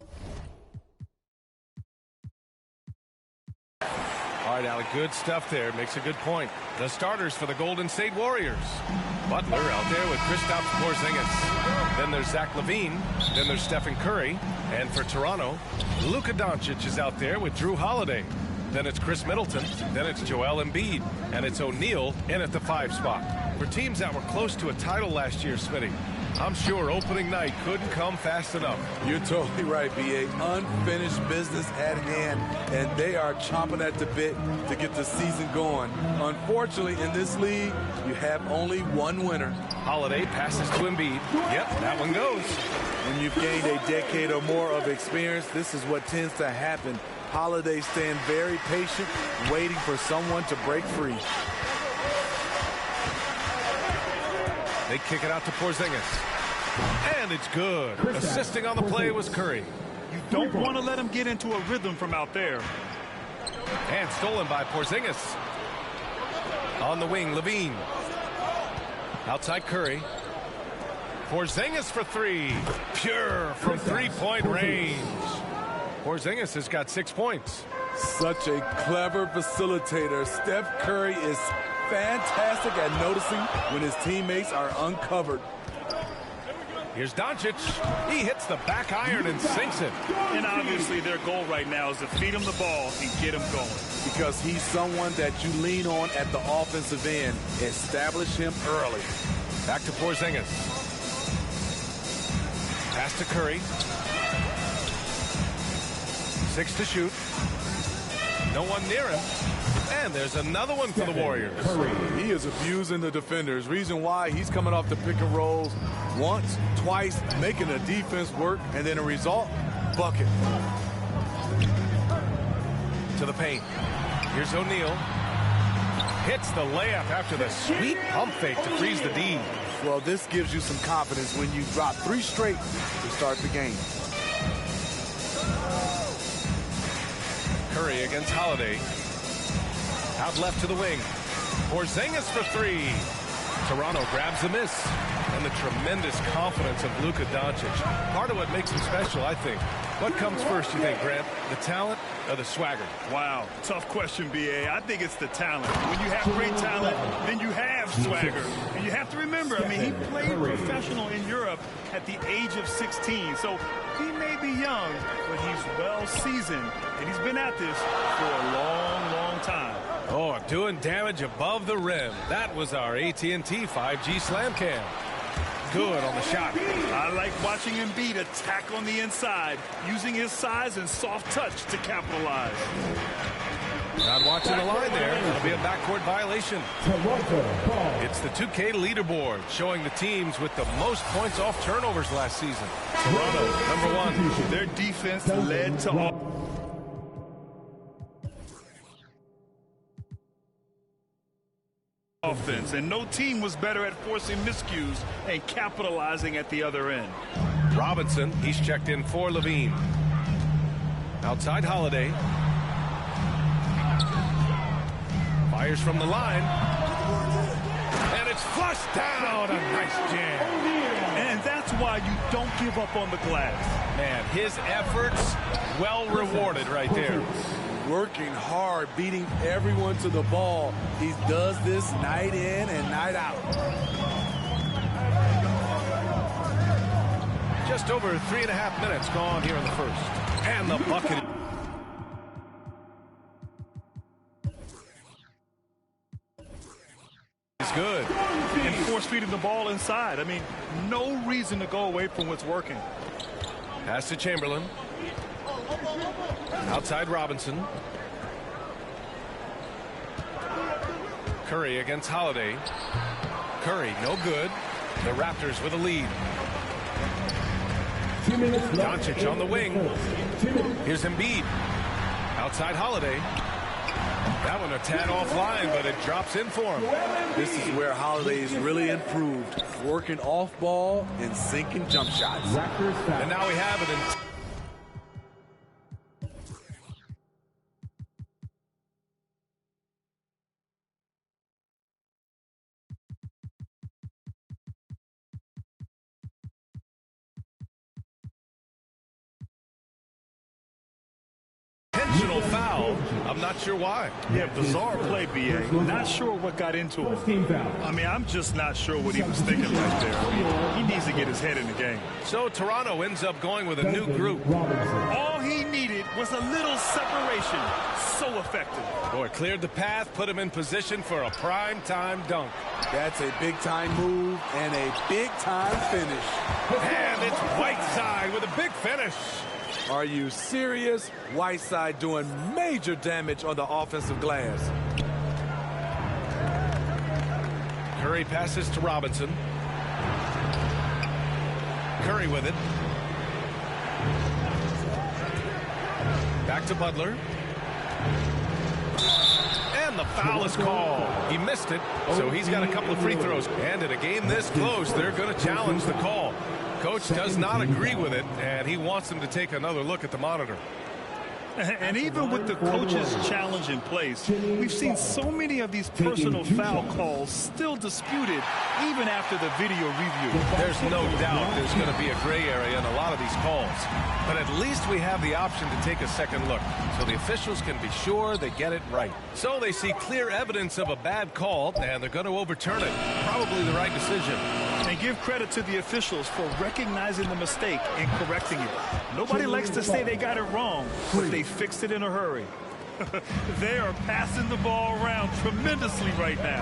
All right, Alec, good stuff there. Makes a good point. The starters for the Golden State Warriors. Butler out there with Kristaps Porzingis. Then there's Zach LaVine. Then there's Stephen Curry. And for Toronto, Luka Doncic is out there with Drew Holiday. Then it's Chris Middleton. Then it's Joel Embiid. And it's O'Neal in at the 5 spot. For teams that were close to a title last year, Smitty, I'm sure opening night couldn't come fast enough. You're totally right, B.A. Unfinished business at hand, and they are chomping at the bit to get the season going. Unfortunately, in this league, you have only one winner. Holiday passes to Embiid. Yep, that one goes. When you've gained a decade or more of experience, this is what tends to happen. Holiday staying very patient, waiting for someone to break free. They kick it out to Porzingis. And it's good. Assisting on the play was Curry. You don't want to let him get into a rhythm from out there. And stolen by Porzingis. On the wing, LaVine. Outside Curry. Porzingis for 3. Pure from three-point range. Porzingis has got 6 points. Such a clever facilitator. Steph Curry is fantastic at noticing when his teammates are uncovered. Here's Doncic. He hits the back iron and sinks it. And obviously their goal right now is to feed him the ball and get him going. Because he's someone that you lean on at the offensive end. Establish him early. Back to Porzingis. Pass to Curry. 6 to shoot. No one near him. And there's another one for the Warriors. He is abusing the defenders. Reason why, he's coming off the pick and rolls once, twice, making the defense work, and then a result, bucket. To the paint. Here's O'Neal. Hits the layup after the sweet pump fake to freeze the D. Well, this gives you some confidence when you drop 3 straight to start the game. Curry against Holiday. Out left to the wing. Porzingis for 3. Toronto grabs the miss. And the tremendous confidence of Luka Doncic. Part of what makes him special, I think. What comes first, you think, Grant? The talent or the swagger? Wow, tough question, B.A. I think it's the talent. When you have great talent, then you have swagger. And you have to remember, I mean, he played professional in Europe at the age of 16. So he may be young, but he's well seasoned. And he's been at this for a long, long time. Oh, doing damage above the rim. That was our AT&T 5G Slam Cam. Good on the shot. I like watching Embiid attack on the inside, using his size and soft touch to capitalize. Not watching the line there. It'll be a backcourt violation. It's the 2K leaderboard showing the teams with the most points off turnovers last season. Toronto, #1. Their defense led to offense, and no team was better at forcing miscues and capitalizing at the other end. Robinson, he's checked in for LaVine. Outside Holiday. Fires from the line. And it's flushed down. A nice jam. And that's why you don't give up on the glass. Man, his efforts well rewarded right there. Working hard, beating everyone to the ball. He does this night in and night out. Just over 3.5 minutes gone here in the first. And the bucket. Is good. And force feeding the ball inside. I mean, no reason to go away from what's working. Pass to Chamberlain. Outside Robinson. Curry against Holiday. Curry, no good. The Raptors with a lead. Doncic on the wing. Here's Embiid. Outside Holiday. That one a tad offline, but it drops in for him. This is where Holiday is really improved. Working off ball and sinking jump shots. And now we have it in. Intentional foul. I'm not sure why. Yeah, bizarre play, B.A. Not sure what got into him. I mean, I'm just not sure what he was thinking right there. I mean, he needs to get his head in the game. So Toronto ends up going with a new group. All he needed was a little separation. So effective. Boy, cleared the path, put him in position for a prime-time dunk. That's a big-time move and a big-time finish. And it's Whiteside with a big finish. Are you serious? Whiteside doing major damage on the offensive glass. Curry passes to Robinson. Curry with it. Back to Butler. And the foul is called. He missed it, so he's got a couple of free throws. And in a game this close, they're going to challenge the call. Coach does not agree with it, and he wants them to take another look at the monitor. And even with the coach's challenge in place, we've seen so many of these personal foul calls still disputed even after the video review. There's no doubt there's going to be a gray area in a lot of these calls. But at least we have the option to take a second look, so the officials can be sure they get it right. So they see clear evidence of a bad call, and they're going to overturn it. Probably the right decision. And give credit to the officials for recognizing the mistake and correcting it. Nobody likes to say they got it wrong, but they fixed it in a hurry. They are passing the ball around tremendously right now.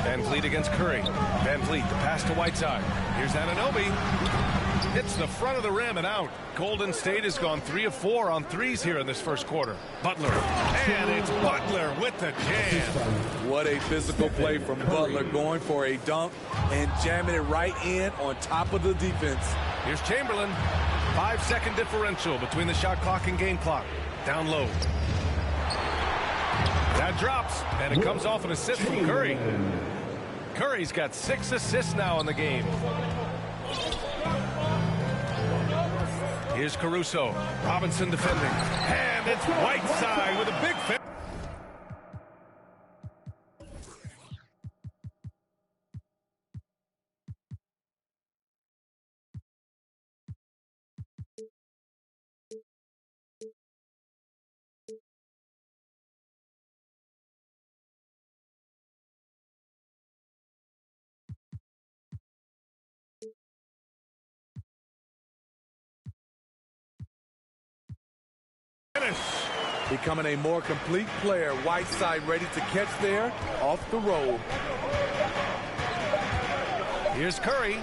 Van Vliet against Curry. Van Vliet, the pass to Whiteside. Here's Anunoby. Hits the front of the rim and out. Golden State has gone 3 of 4 on threes here in this first quarter. Butler. And it's Butler with the jam. What a physical play from Butler, going for a dunk and jamming it right in on top of the defense. Here's Chamberlain. 5-second differential between the shot clock and game clock. Down low. That drops, and it comes off an assist from Curry. Curry's got 6 assists now in the game. Here's Caruso. Robinson defending. And it's Whiteside with a big finish. Becoming a more complete player. Whiteside ready to catch there off the roll. Here's Curry.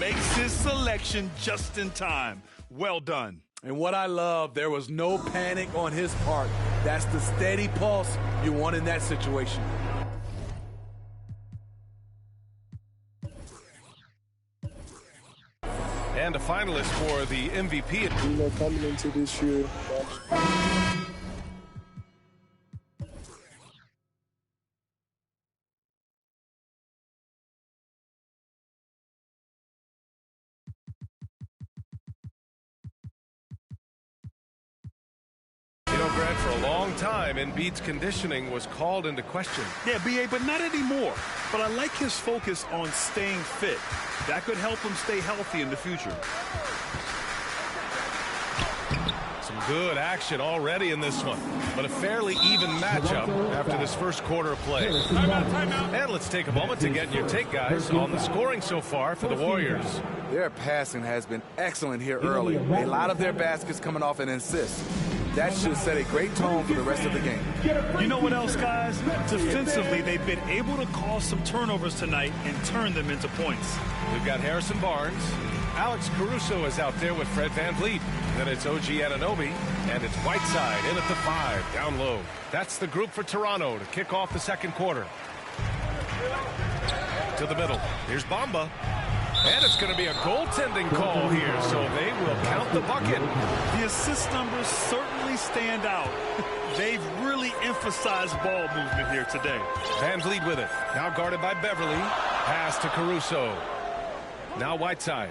makes his selection just in time. Well done. And what I love, there was no panic on his part. That's the steady pulse you want in that situation. And a finalist for the MVP. Coming into this year. Grant, for a long time, Embiid's conditioning was called into question. Yeah, B.A., but not anymore. But I like his focus on staying fit. That could help him stay healthy in the future. Some good action already in this one, but a fairly even matchup after this first quarter of play. Timeout. And let's take a moment to get your take, guys, on the scoring so far for the Warriors. Their passing has been excellent here early. A lot of their baskets coming off an assist. That should set a great tone for the rest of the game. You know what else, guys? Defensively, they've been able to cause some turnovers tonight and turn them into points. We've got Harrison Barnes. Alex Caruso is out there with Fred VanVleet. Then it's OG Anunoby, and it's Whiteside in at the 5, down low. That's the group for Toronto to kick off the second quarter. To the middle. Here's Bamba. And it's going to be a goaltending call here, so they will count the bucket. The assist numbers certainly stand out. They've really emphasized ball movement here today. VanVleet with it. Now guarded by Beverly. Pass to Caruso. Now Whiteside.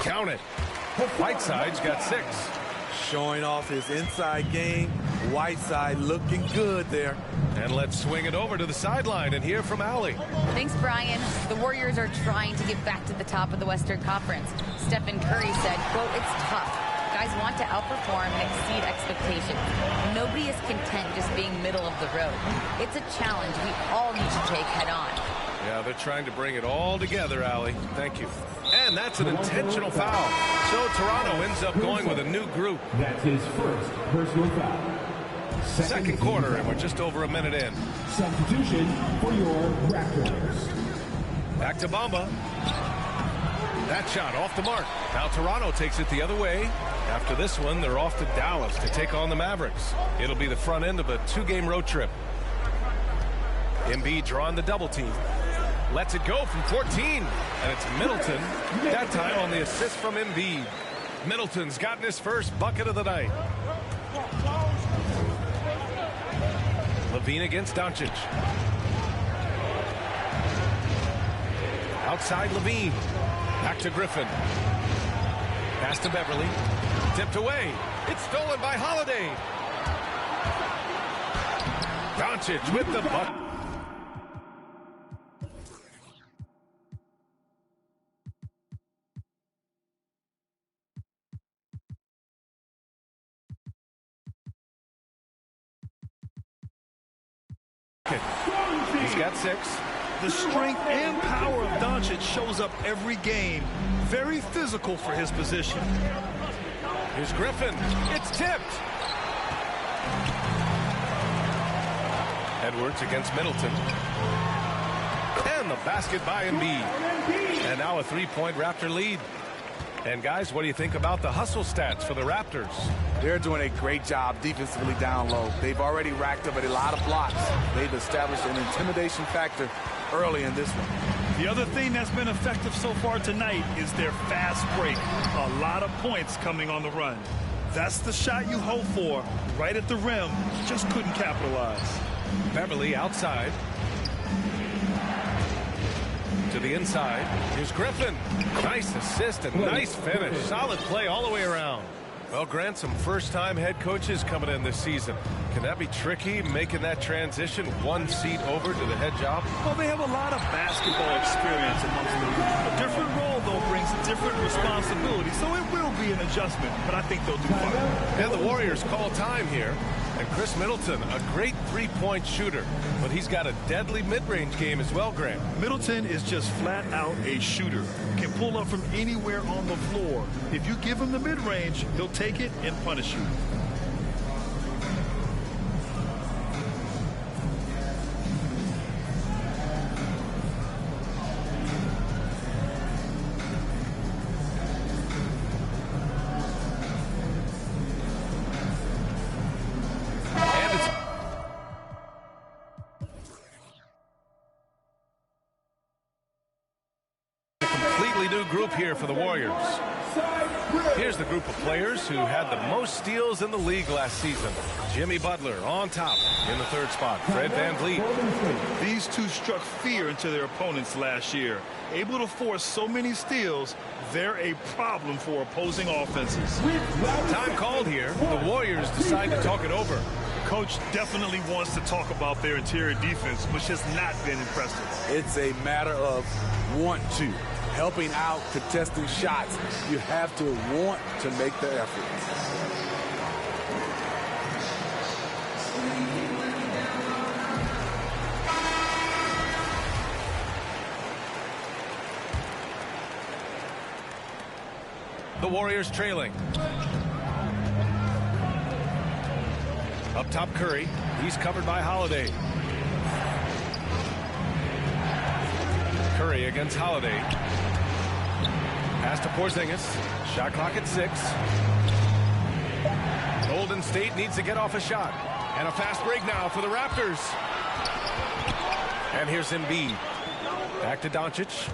Count it. Whiteside's got 6. Showing off his inside game. Whiteside looking good there. And let's swing it over to the sideline and hear from Allie. Thanks, Brian. The Warriors are trying to get back to the top of the Western Conference. Stephen Curry said, quote, "It's tough. Guys want to outperform and exceed expectations. Nobody is content just being middle of the road. It's a challenge we all need to take head on." Yeah, they're trying to bring it all together, Allie. Thank you. And that's an intentional foul. So Toronto ends up going with a new group. That's his first personal foul. Second quarter, and we're just over a minute in. Substitution for your Raptors. Back to Bamba. That shot off the mark. Now Toronto takes it the other way. After this one, they're off to Dallas to take on the Mavericks. It'll be the front end of a 2-game road trip. Embiid drawing the double team. Lets it go from 14. And it's Middleton. That time on the assist from Embiid. Middleton's gotten his first bucket of the night. Levine against Doncic. Outside Levine. Back to Griffin. Pass to Beverly. Tipped away. It's stolen by Holiday. Doncic with the bucket. He's got 6. The strength and power of Doncic shows up every game. Very physical for his position. Here's Griffin. It's tipped. Edwards against Middleton. And the basket by Embiid. And now a 3-point Raptor lead. And guys, what do you think about the hustle stats for the Raptors? They're doing a great job defensively down low. They've already racked up a lot of blocks. They've established an intimidation factor early in this one. The other thing that's been effective so far tonight is their fast break. A lot of points coming on the run. That's the shot you hope for. Right at the rim, just couldn't capitalize. Beverly outside. To the inside. Here's Griffin. Nice assist and nice finish. Solid play all the way around. Well, Grant, some first-time head coaches coming in this season. Can that be tricky, making that transition one seat over to the head job? Well, they have a lot of basketball experience amongst them. A different role, though, brings different responsibilities, so it will be an adjustment, but I think they'll do fine. And the Warriors call time here. And Chris Middleton, a great 3-point shooter, but he's got a deadly mid-range game as well, Grant. Middleton is just flat out a shooter. Can pull up from anywhere on the floor. If you give him the mid-range, he'll take it and punish you. relatively new group here for the Warriors. Here's the group of players who had the most steals in the league last season. Jimmy Butler on top in the third spot. Fred VanVleet. These two struck fear into their opponents last year. Able to force so many steals, they're a problem for opposing offenses. Time called here. The Warriors decide to talk it over. Coach definitely wants to talk about their interior defense, which has not been impressive. It's a matter of want to. Helping out, contesting shots. You have to want to make the effort. The Warriors trailing. Up top, Curry. He's covered by Holiday. Curry against Holiday. Pass to Porzingis. Shot clock at 6. Golden State needs to get off a shot. And a fast break now for the Raptors. And here's Embiid. Back to Doncic.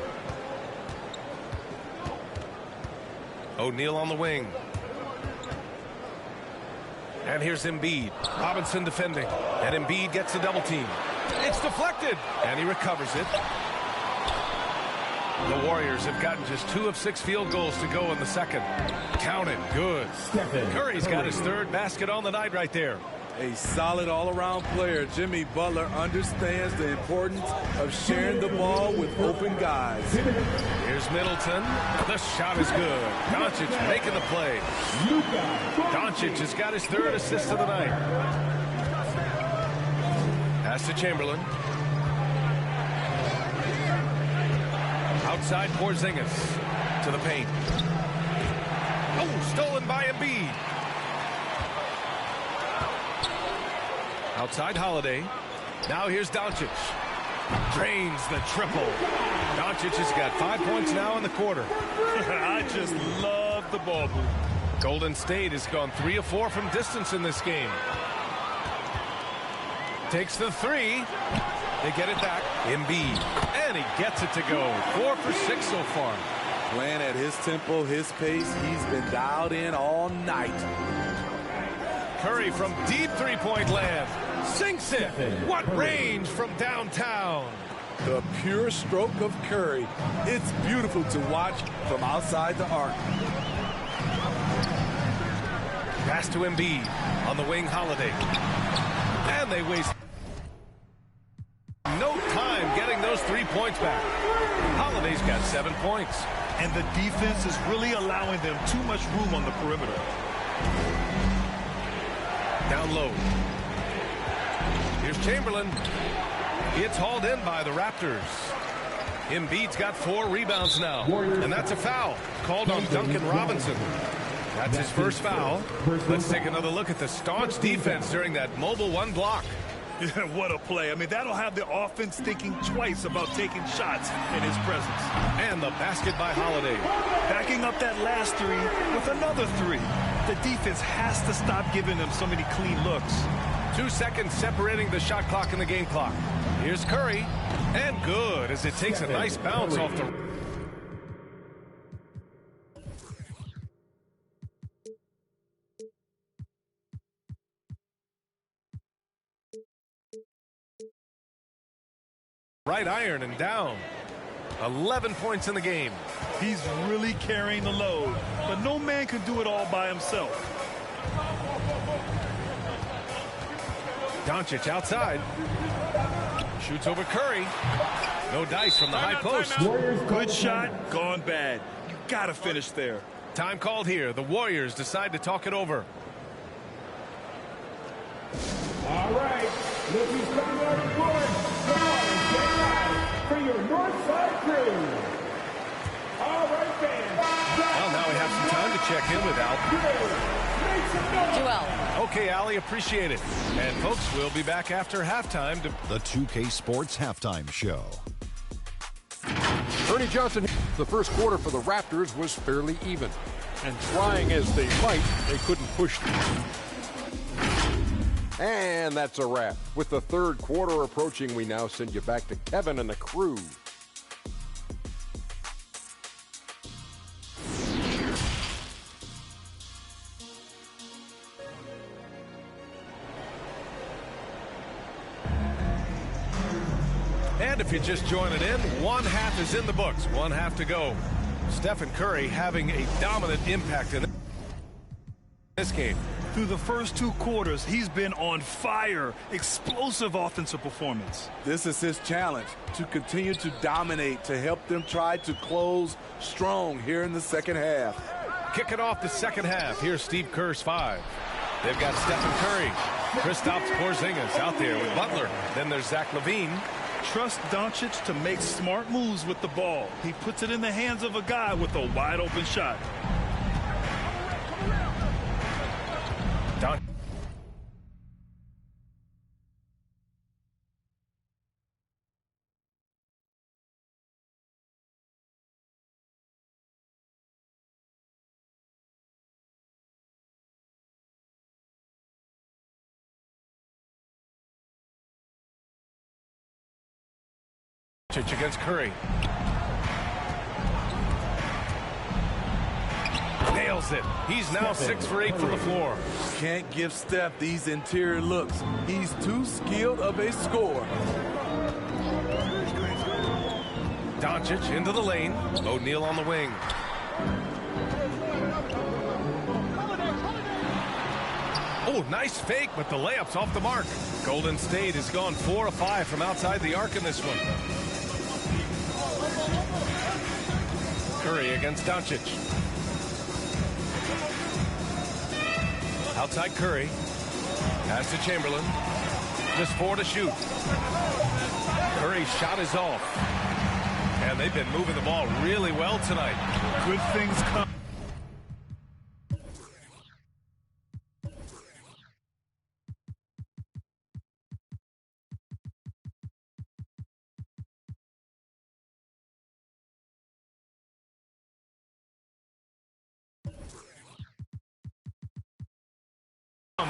O'Neal on the wing. And here's Embiid. Robinson defending. And Embiid gets the double team. It's deflected. And he recovers it. The Warriors have gotten just 2 of 6 field goals to go in the second. Count it. Good. Curry's got his third basket on the night right there. A solid all-around player. Jimmy Butler understands the importance of sharing the ball with open guys. Here's Middleton. The shot is good. Doncic making the play. Doncic has got his third assist of the night. Pass to Chamberlain. Outside Porzingis to the paint. Oh, stolen by Embiid. Outside Holiday. Now here's Doncic. Drains the triple. Doncic has got 5 points now in the quarter. I just love the ball move. Golden State has gone 3 of 4 from distance in this game. Takes the 3. They get it back. Embiid. And he gets it to go. 4 for 6 so far. Playing at his tempo, his pace. He's been dialed in all night. Curry from deep three-point land. Sinks it. What range from downtown. The pure stroke of Curry. It's beautiful to watch from outside the arc. Pass to Embiid. On the wing, Holiday. And they waste no time getting those 3 points back. Holiday's got 7 points. And the defense is really allowing them too much room on the perimeter. Down low. Here's Chamberlain. It's hauled in by the Raptors. Embiid's got 4 rebounds now. And that's a foul called on Duncan Robinson. That's his first foul. Let's take another look at the staunch defense during that mobile 1 block. What a play. I mean, that'll have the offense thinking twice about taking shots in his presence. And the basket by Holiday. Backing up that last 3 with another 3. The defense has to stop giving them so many clean looks. 2 seconds separating the shot clock and the game clock. Here's Curry. And good as it takes a nice bounce off the... right iron and down. 11 points in the game. He's really carrying the load, but no man can do it all by himself. Doncic outside. Shoots over Curry. No dice from the high post. Good shot, gone bad. You gotta finish there. Time called here. The Warriors decide to talk it over. All right, looking coming on the board. For your North Side crew. All right, fans. Well, now we have some time to check in with Al. Joel. Okay, Allie, appreciate it. And folks, we'll be back after halftime. The 2K Sports Halftime Show. Ernie Johnson, the first quarter for the Raptors was fairly even. And trying as they might, they couldn't push them. And that's a wrap. With the third quarter approaching, we now send you back to Kevin and the crew. And if you're just joining in, one half is in the books. One half to go. Stephen Curry having a dominant impact in this game. Through the first 2 quarters, he's been on fire. Explosive offensive performance. This is his challenge, to continue to dominate, to help them try to close strong here in the second half. Kicking off the second half. Here's Steve Kerr's 5. They've got Stephen Curry. Kristaps Porzingis out there with Butler. Then there's Zach LaVine. Trust Doncic to make smart moves with the ball. He puts it in the hands of a guy with a wide open shot. Against Curry. Nails it. He's now 6 for 8 from the floor. Can't give Steph these interior looks. He's too skilled of a scorer. Doncic into the lane. O'Neal on the wing. Oh, nice fake, but the layup's off the mark. Golden State has gone 4 of 5 from outside the arc in this one. Curry against Doncic. Outside Curry. Pass to Chamberlain. Just 4 to shoot. Curry's shot is off. And they've been moving the ball really well tonight. Good things come.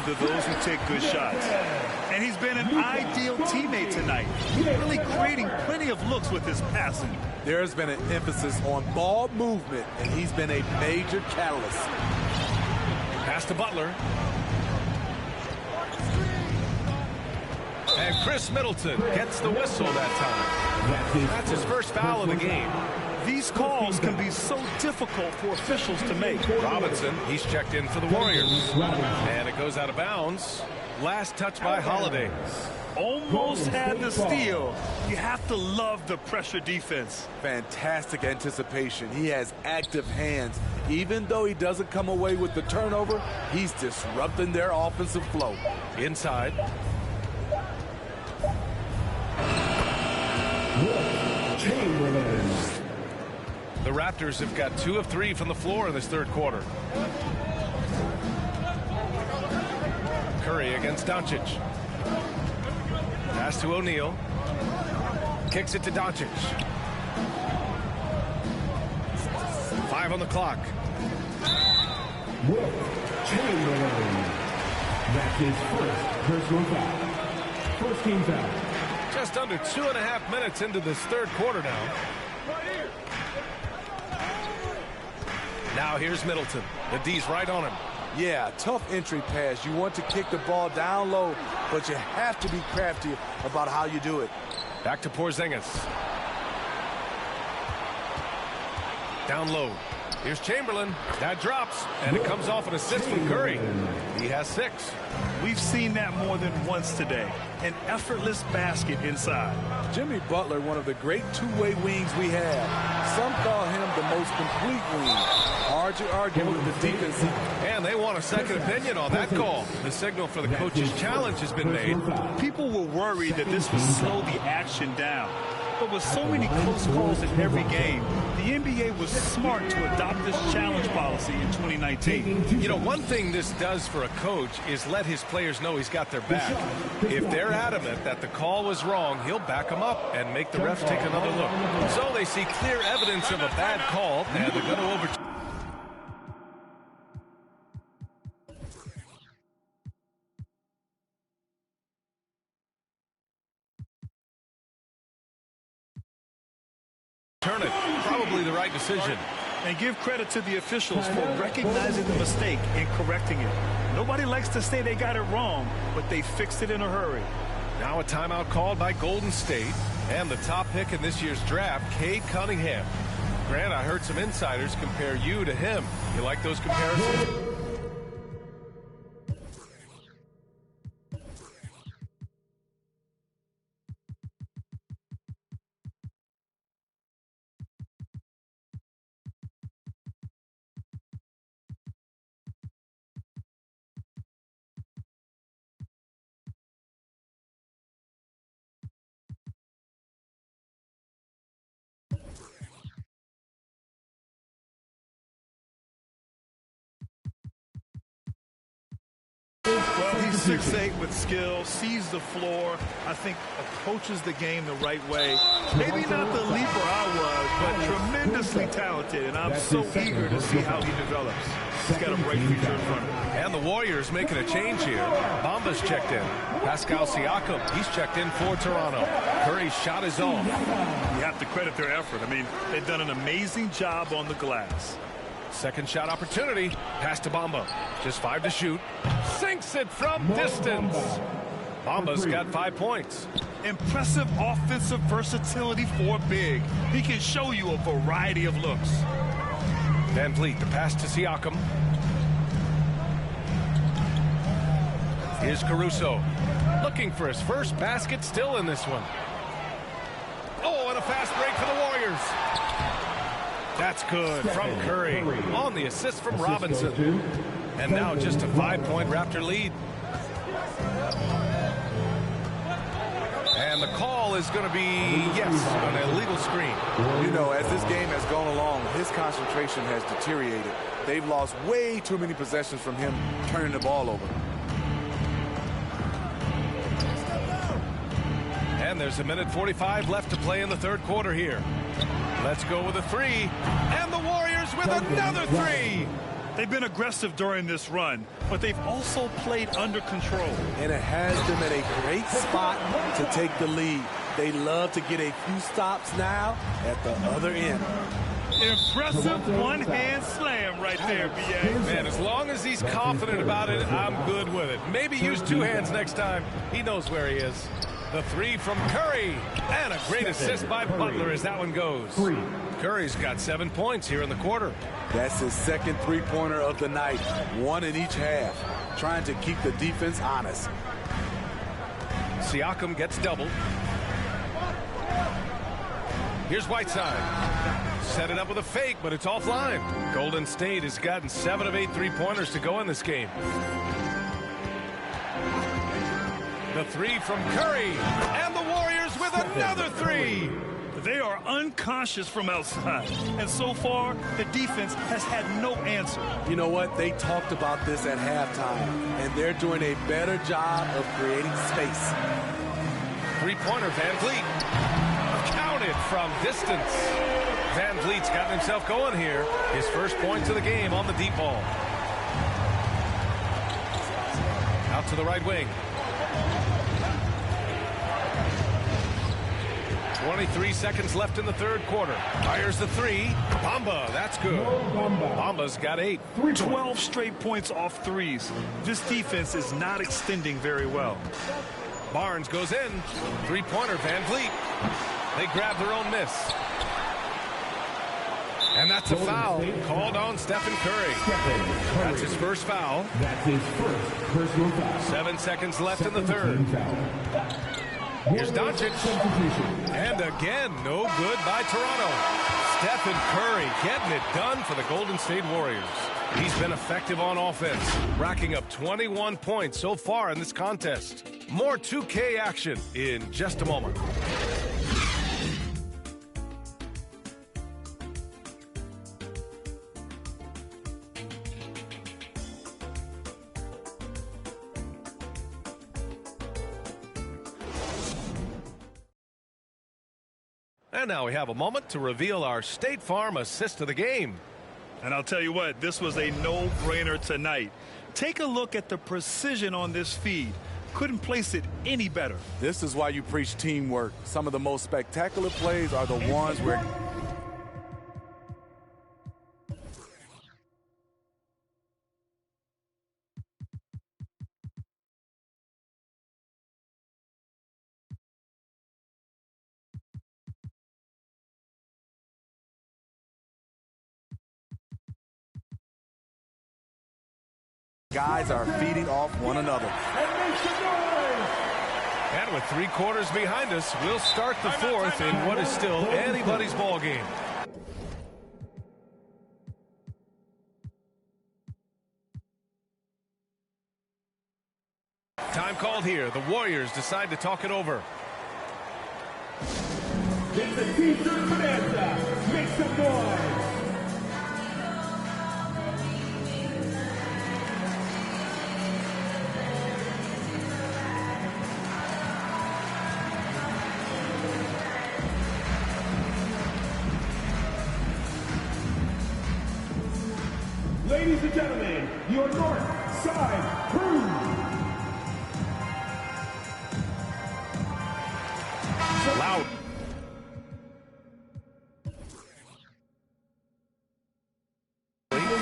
To those who take good shots. And he's been an ideal teammate tonight, really creating plenty of looks with his passing. There's been an emphasis on ball movement, and he's been a major catalyst. Pass to Butler. And Chris Middleton gets the whistle that time. That's his first foul of the game. These calls can be so difficult for officials to make. Robinson, he's checked in for the Warriors. And it goes out of bounds. Last touch by Holiday. Almost had the steal. You have to love the pressure defense. Fantastic anticipation. He has active hands. Even though he doesn't come away with the turnover, he's disrupting their offensive flow. Inside. Chamberlain. The Raptors have got 2 of 3 from the floor in this third quarter. Curry against Doncic. Pass to O'Neal. Kicks it to Doncic. 5 on the clock. Chamberlain. That's his first personal foul. First team foul. Just under 2.5 minutes into this third quarter now. Now here's Middleton. The D's right on him. Yeah, tough entry pass. You want to kick the ball down low, but you have to be crafty about how you do it. Back to Porzingis. Down low. Here's Chamberlain. That drops, and it comes off an assist from Curry. He has 6. We've seen that more than once today. An effortless basket inside. Jimmy Butler, one of the great two-way wings we have. Some call him the most complete wing. Hard to argue with the defense. And they want a second opinion on that call. The signal for the coach's challenge has been made. People were worried that this would slow the action down. But with so many close calls in every game, the NBA was smart to adopt this challenge policy in 2019. You know, one thing this does for a coach is let his players know he's got their back. If they're adamant that the call was wrong, he'll back them up and make the refs take another look. So they see clear evidence of a bad call, and they're going to overturn. Turn it. Probably the right decision. And give credit to the officials for recognizing the mistake and correcting it. Nobody likes to say they got it wrong, but they fixed it in a hurry. Now a timeout called by Golden State. And the top pick in this year's draft, Cade Cunningham. Grant, I heard some insiders compare you to him. You like those comparisons? Well, he's 6'8" with skill, sees the floor. I think approaches the game the right way. Maybe not the leaper I was, but tremendously talented, and I'm so eager to see how he develops. He's got a bright future in front of him. And the Warriors making a change here. Bamba's checked in. Pascal Siakam, he's checked in for Toronto. Curry's shot is off. You have to credit their effort. I mean, they've done an amazing job on the glass. Second shot opportunity. Pass to Bamba. Just 5 to shoot. Sinks it from distance. Bamba's got 5 points. Impressive offensive versatility for big. He can show you a variety of looks. Van Vliet, the pass to Siakam. Here's Caruso. Looking for his first basket, still in this one. Oh, and a fast break for the Warriors. That's good from Curry on the assist from Robinson. And now just a 5-point Raptor lead. And the call is going to be, yes, an illegal screen. You know, as this game has gone along, his concentration has deteriorated. They've lost way too many possessions from him turning the ball over. And there's 1:45 left to play in the third quarter here. Let's go with a 3. And the Warriors with another 3. They've been aggressive during this run, but they've also played under control. And it has them at a great spot to take the lead. They love to get a few stops now at the other end. Impressive one-hand slam right there, B.A. Man, as long as he's confident about it, I'm good with it. Maybe use 2 hands next time. He knows where he is. The 3 from Curry. And a great assist by Butler as that one goes. Curry's got 7 points here in the quarter. That's his second three-pointer of the night. 1 in each half. Trying to keep the defense honest. Siakam gets doubled. Here's Whiteside. Set it up with a fake, but it's offline. Golden State has gotten 7 of 8 three-pointers to go in this game. The 3 from Curry. And the Warriors with another 3. They are unconscious from outside. And so far, the defense has had no answer. You know what? They talked about this at halftime, and they're doing a better job of creating space. 3-pointer, Van Vliet. Counted from distance. Van Vliet's gotten himself going here. His first points of the game on the deep ball. Out to the right wing. 23 seconds left in the third quarter. Fires the 3. Bamba, that's good. Bamba's got 8. 12 straight points off threes. This defense is not extending very well. Barnes goes in. 3-pointer, Van Vliet. They grab their own miss. And that's a foul called on Stephen Curry. That's his first foul. That's his first personal foul. 7 seconds left in the third. Here's Doncic. And again, no good by Toronto. Stephen Curry getting it done for the Golden State Warriors. He's been effective on offense, racking up 21 points so far in this contest. More 2K action in just a moment. And now we have a moment to reveal our State Farm assist of the game. And I'll tell you what, this was a no-brainer tonight. Take a look at the precision on this feed. Couldn't place it any better. This is why you preach teamwork. Some of the most spectacular plays are the ones where guys are feeding off one another. And with 3 quarters behind us, we'll start the fourth in what is still anybody's ball game. Time called here. The Warriors decide to talk it over. It's the T-shirt bonanza. Make some noise. Ladies and gentlemen, your North Side Crew. Loud.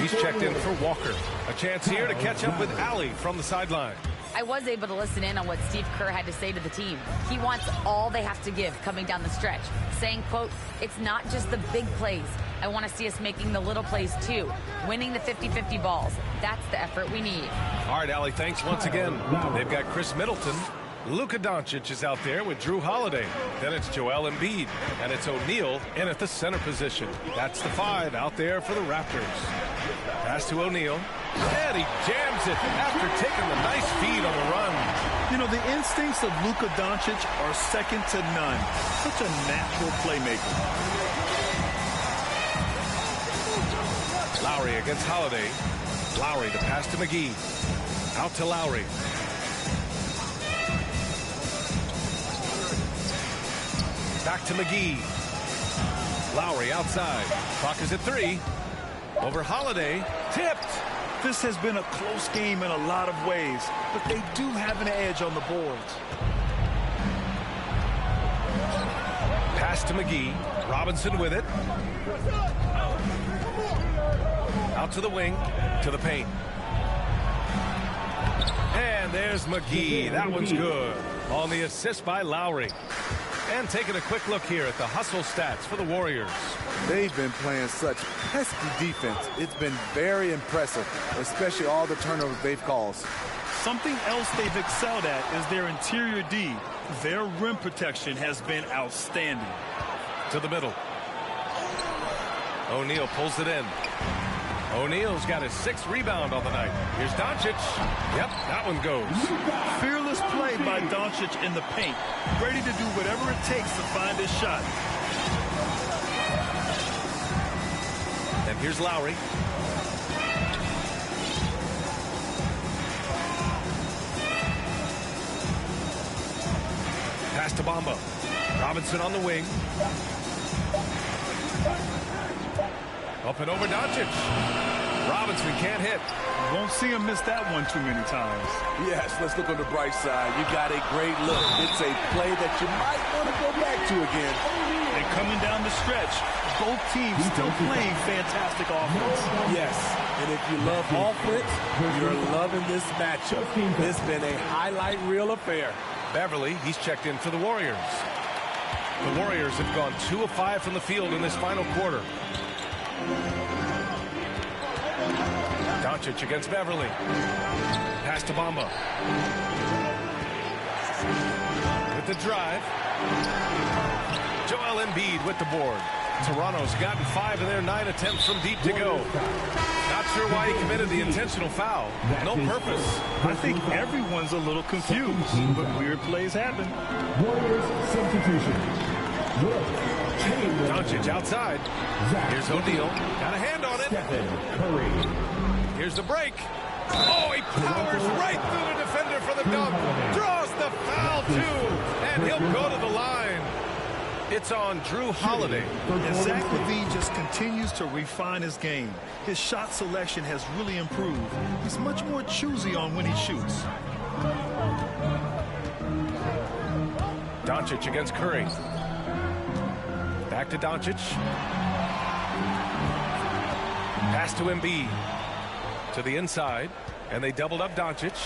He's checked in for Walker. A chance here to catch up with Allie from the sideline. I was able to listen in on what Steve Kerr had to say to the team. He wants all they have to give coming down the stretch, saying, quote, it's not just the big plays. I want to see us making the little plays too, winning the 50-50 balls. That's the effort we need. All right, Allie, thanks once again. They've got Chris Middleton. Luka Doncic is out there with Drew Holiday. Then it's Joel Embiid, and it's O'Neal in at the center position. That's the 5 out there for the Raptors. Pass to O'Neal, and he jams it after taking the nice feed on the run. You know, the instincts of Luka Doncic are second to none. Such a natural playmaker. Lowry against Holiday. Lowry, the pass to McGee. Out to Lowry. Back to McGee. Lowry outside. Clock is at 3. Over Holiday. Tipped. This has been a close game in a lot of ways, but they do have an edge on the boards. Pass to McGee. Robinson with it. Out to the wing. To the paint. And there's McGee. That one's good. On the assist by Lowry. And taking a quick look here at the hustle stats for the Warriors. They've been playing such pesky defense. It's been very impressive, especially all the turnovers they've caused. Something else they've excelled at is their interior D. Their rim protection has been outstanding. To the middle. O'Neal pulls it in. O'Neal's got his 6th rebound on the night. Here's Doncic. Yep, that one goes. Fearless play by Doncic in the paint. Ready to do whatever it takes to find his shot. And here's Lowry. Pass to Bamba. Robinson on the wing. Up and over Doncic. Robinson can't hit. Won't see him miss that one too many times. Yes, let's look on the bright side. You got a great look. It's a play that you might want to go back to again. And coming down the stretch, both teams still playing fantastic offense. Yes, and if you love offense, you're loving this matchup. It's been a highlight reel affair. Beverly, he's checked in for the Warriors. The Warriors have gone 2 of 5 from the field in this final quarter. Doncic against Beverly. Pass to Bamba. With the drive. Joel Embiid with the board. Toronto's gotten 5 of their 9 attempts from deep to go. Not sure why he committed the intentional foul. No purpose. I think everyone's a little confused, but weird plays happen. Warriors substitution. Doncic outside. Here's O'Neal. Got a hand on it. Here's the break. Oh, he powers right through the defender for the dunk. Draws the foul, too. And he'll go to the line. It's on Drew Holiday. And Zach LaVine just continues to refine his game. His shot selection has really improved. He's much more choosy on when he shoots. Doncic against Curry. Back to Doncic. Pass to Embiid. To the inside. And they doubled up Doncic.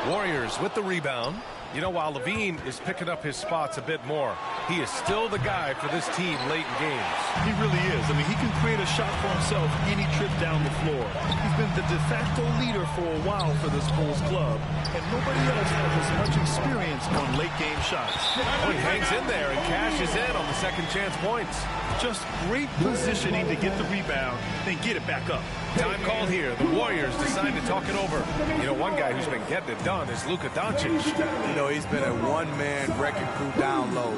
Warriors with the rebound. You know, while LaVine is picking up his spots a bit more, he is still the guy for this team late in games. He really is. I mean, he can create a shot for himself any trip down the floor. He's been the de facto leader for a while for this Bulls club, and nobody else has as much experience on late-game shots. Oh, he hangs in there and cashes in on the second chance points. Just great positioning to get the rebound, then get it back up. Time called here. The Warriors decide to talk it over. You know, one guy who's been getting it done is Luka Doncic. You know, he's been a one-man wrecking crew down low.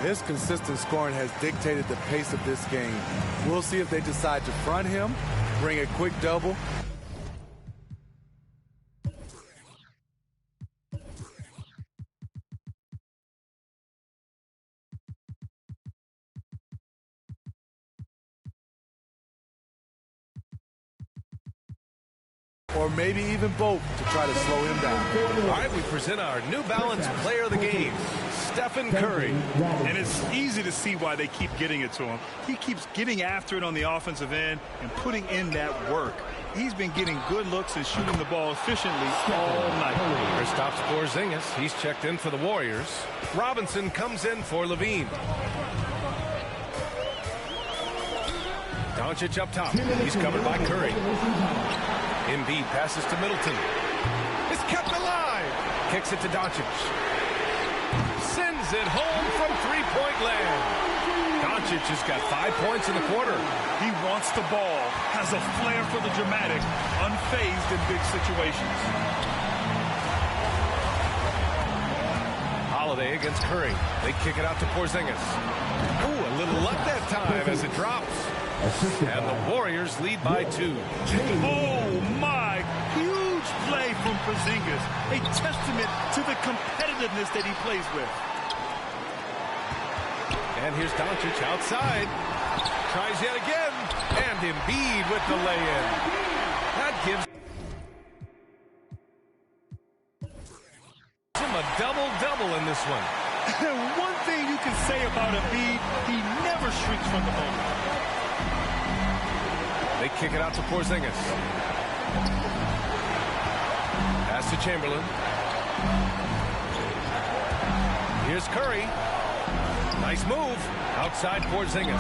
His consistent scoring has dictated the pace of this game. We'll see if they decide to front him, bring a quick double. Or maybe even both to try to slow him down. All right, we present our New Balance player of the game, Stephen Curry. And it's easy to see why they keep getting it to him. He keeps getting after it on the offensive end and putting in that work. He's been getting good looks and shooting the ball efficiently all night. Kristaps Porzingis, he's checked in for the Warriors. Robinson comes in for Levine. Doncic up top. He's covered by Curry. Embiid passes to Middleton. It's kept alive. Kicks it to Doncic. Sends it home from three-point land. Doncic has got 5 points in the quarter. He wants the ball, has a flair for the dramatic, unfazed in big situations. Holiday against Curry. They kick it out to Porzingis. Ooh, a little luck that time as it drops. And the Warriors lead by 2. Oh, my. Huge play from Porzingis. A testament to the competitiveness that he plays with. And here's Doncic outside. Tries yet again. And Embiid with the lay-in. That gives him a double-double in this one. One thing you can say about Embiid, he never shrinks from the moment. They kick it out to Porzingis. Pass to Chamberlain. Here's Curry. Nice move. Outside Porzingis.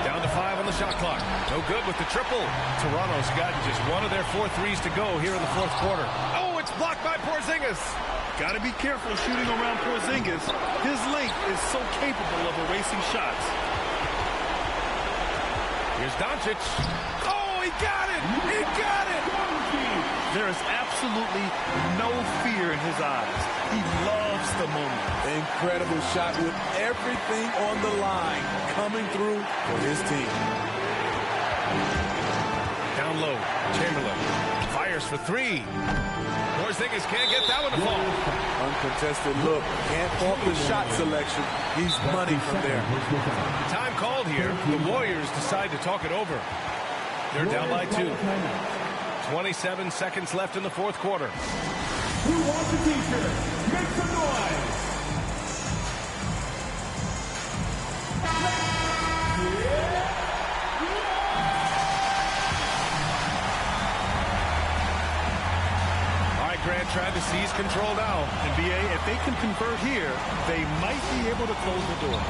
Down to 5 on the shot clock. No good with the triple. Toronto's got just one of their 4 threes to go here in the fourth quarter. Oh, it's blocked by Porzingis. Got to be careful shooting around Porzingis. His length is so capable of erasing shots. Here's Doncic. Oh, he got it! He got it! There is absolutely no fear in his eyes. He loves the moment. Incredible shot with everything on the line coming through for his team. Down low, Chamberlain fires for 3. Porzingis can't get that one to fall. Uncontested look. Can't fault the shot selection. He's money from there. Time called here. The Warriors decide to talk it over. They're down by 2. 27 seconds left in the fourth quarter. Who wants a t-shirt? Make some noise! Grant trying to seize control now. NBA, if they can convert here, they might be able to close the door.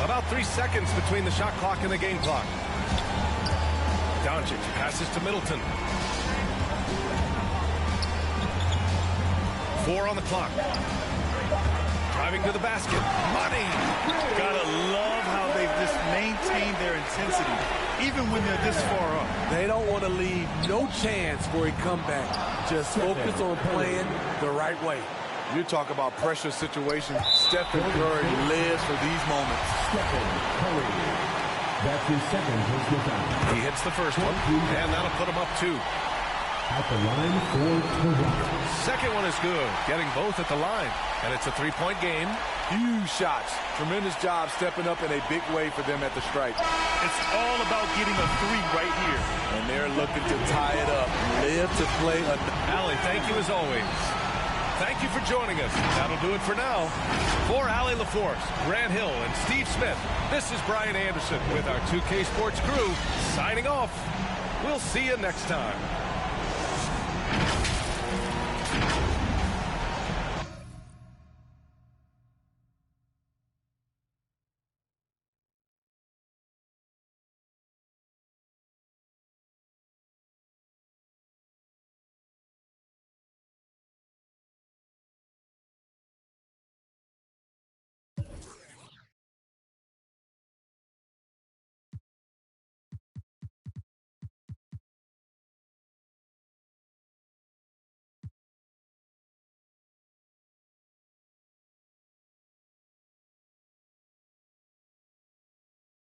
About 3 seconds between the shot clock and the game clock. Doncic passes to Middleton. 4 on the clock. Driving to the basket. Money! Gotta love how they've just maintained their intensity, even when they're this far up. They don't want to leave no chance for a comeback. Just focus on playing the right way. You talk about pressure situations. Stephen Curry lives for these moments. Stephen Curry. That's his second personal foul. He hits the first one, and that'll put him up 2. At the line for Toronto. Second one is good, getting both at the line. And it's a 3-point game. Huge shots. Tremendous job stepping up in a big way for them at the stripe. It's all about getting a 3 right here. And they're looking to tie it up. Live to play. Allie, thank you as always. Thank you for joining us. That'll do it for now. For Allie LaForce, Grant Hill, and Steve Smith, this is Brian Anderson with our 2K Sports crew signing off. We'll see you next time.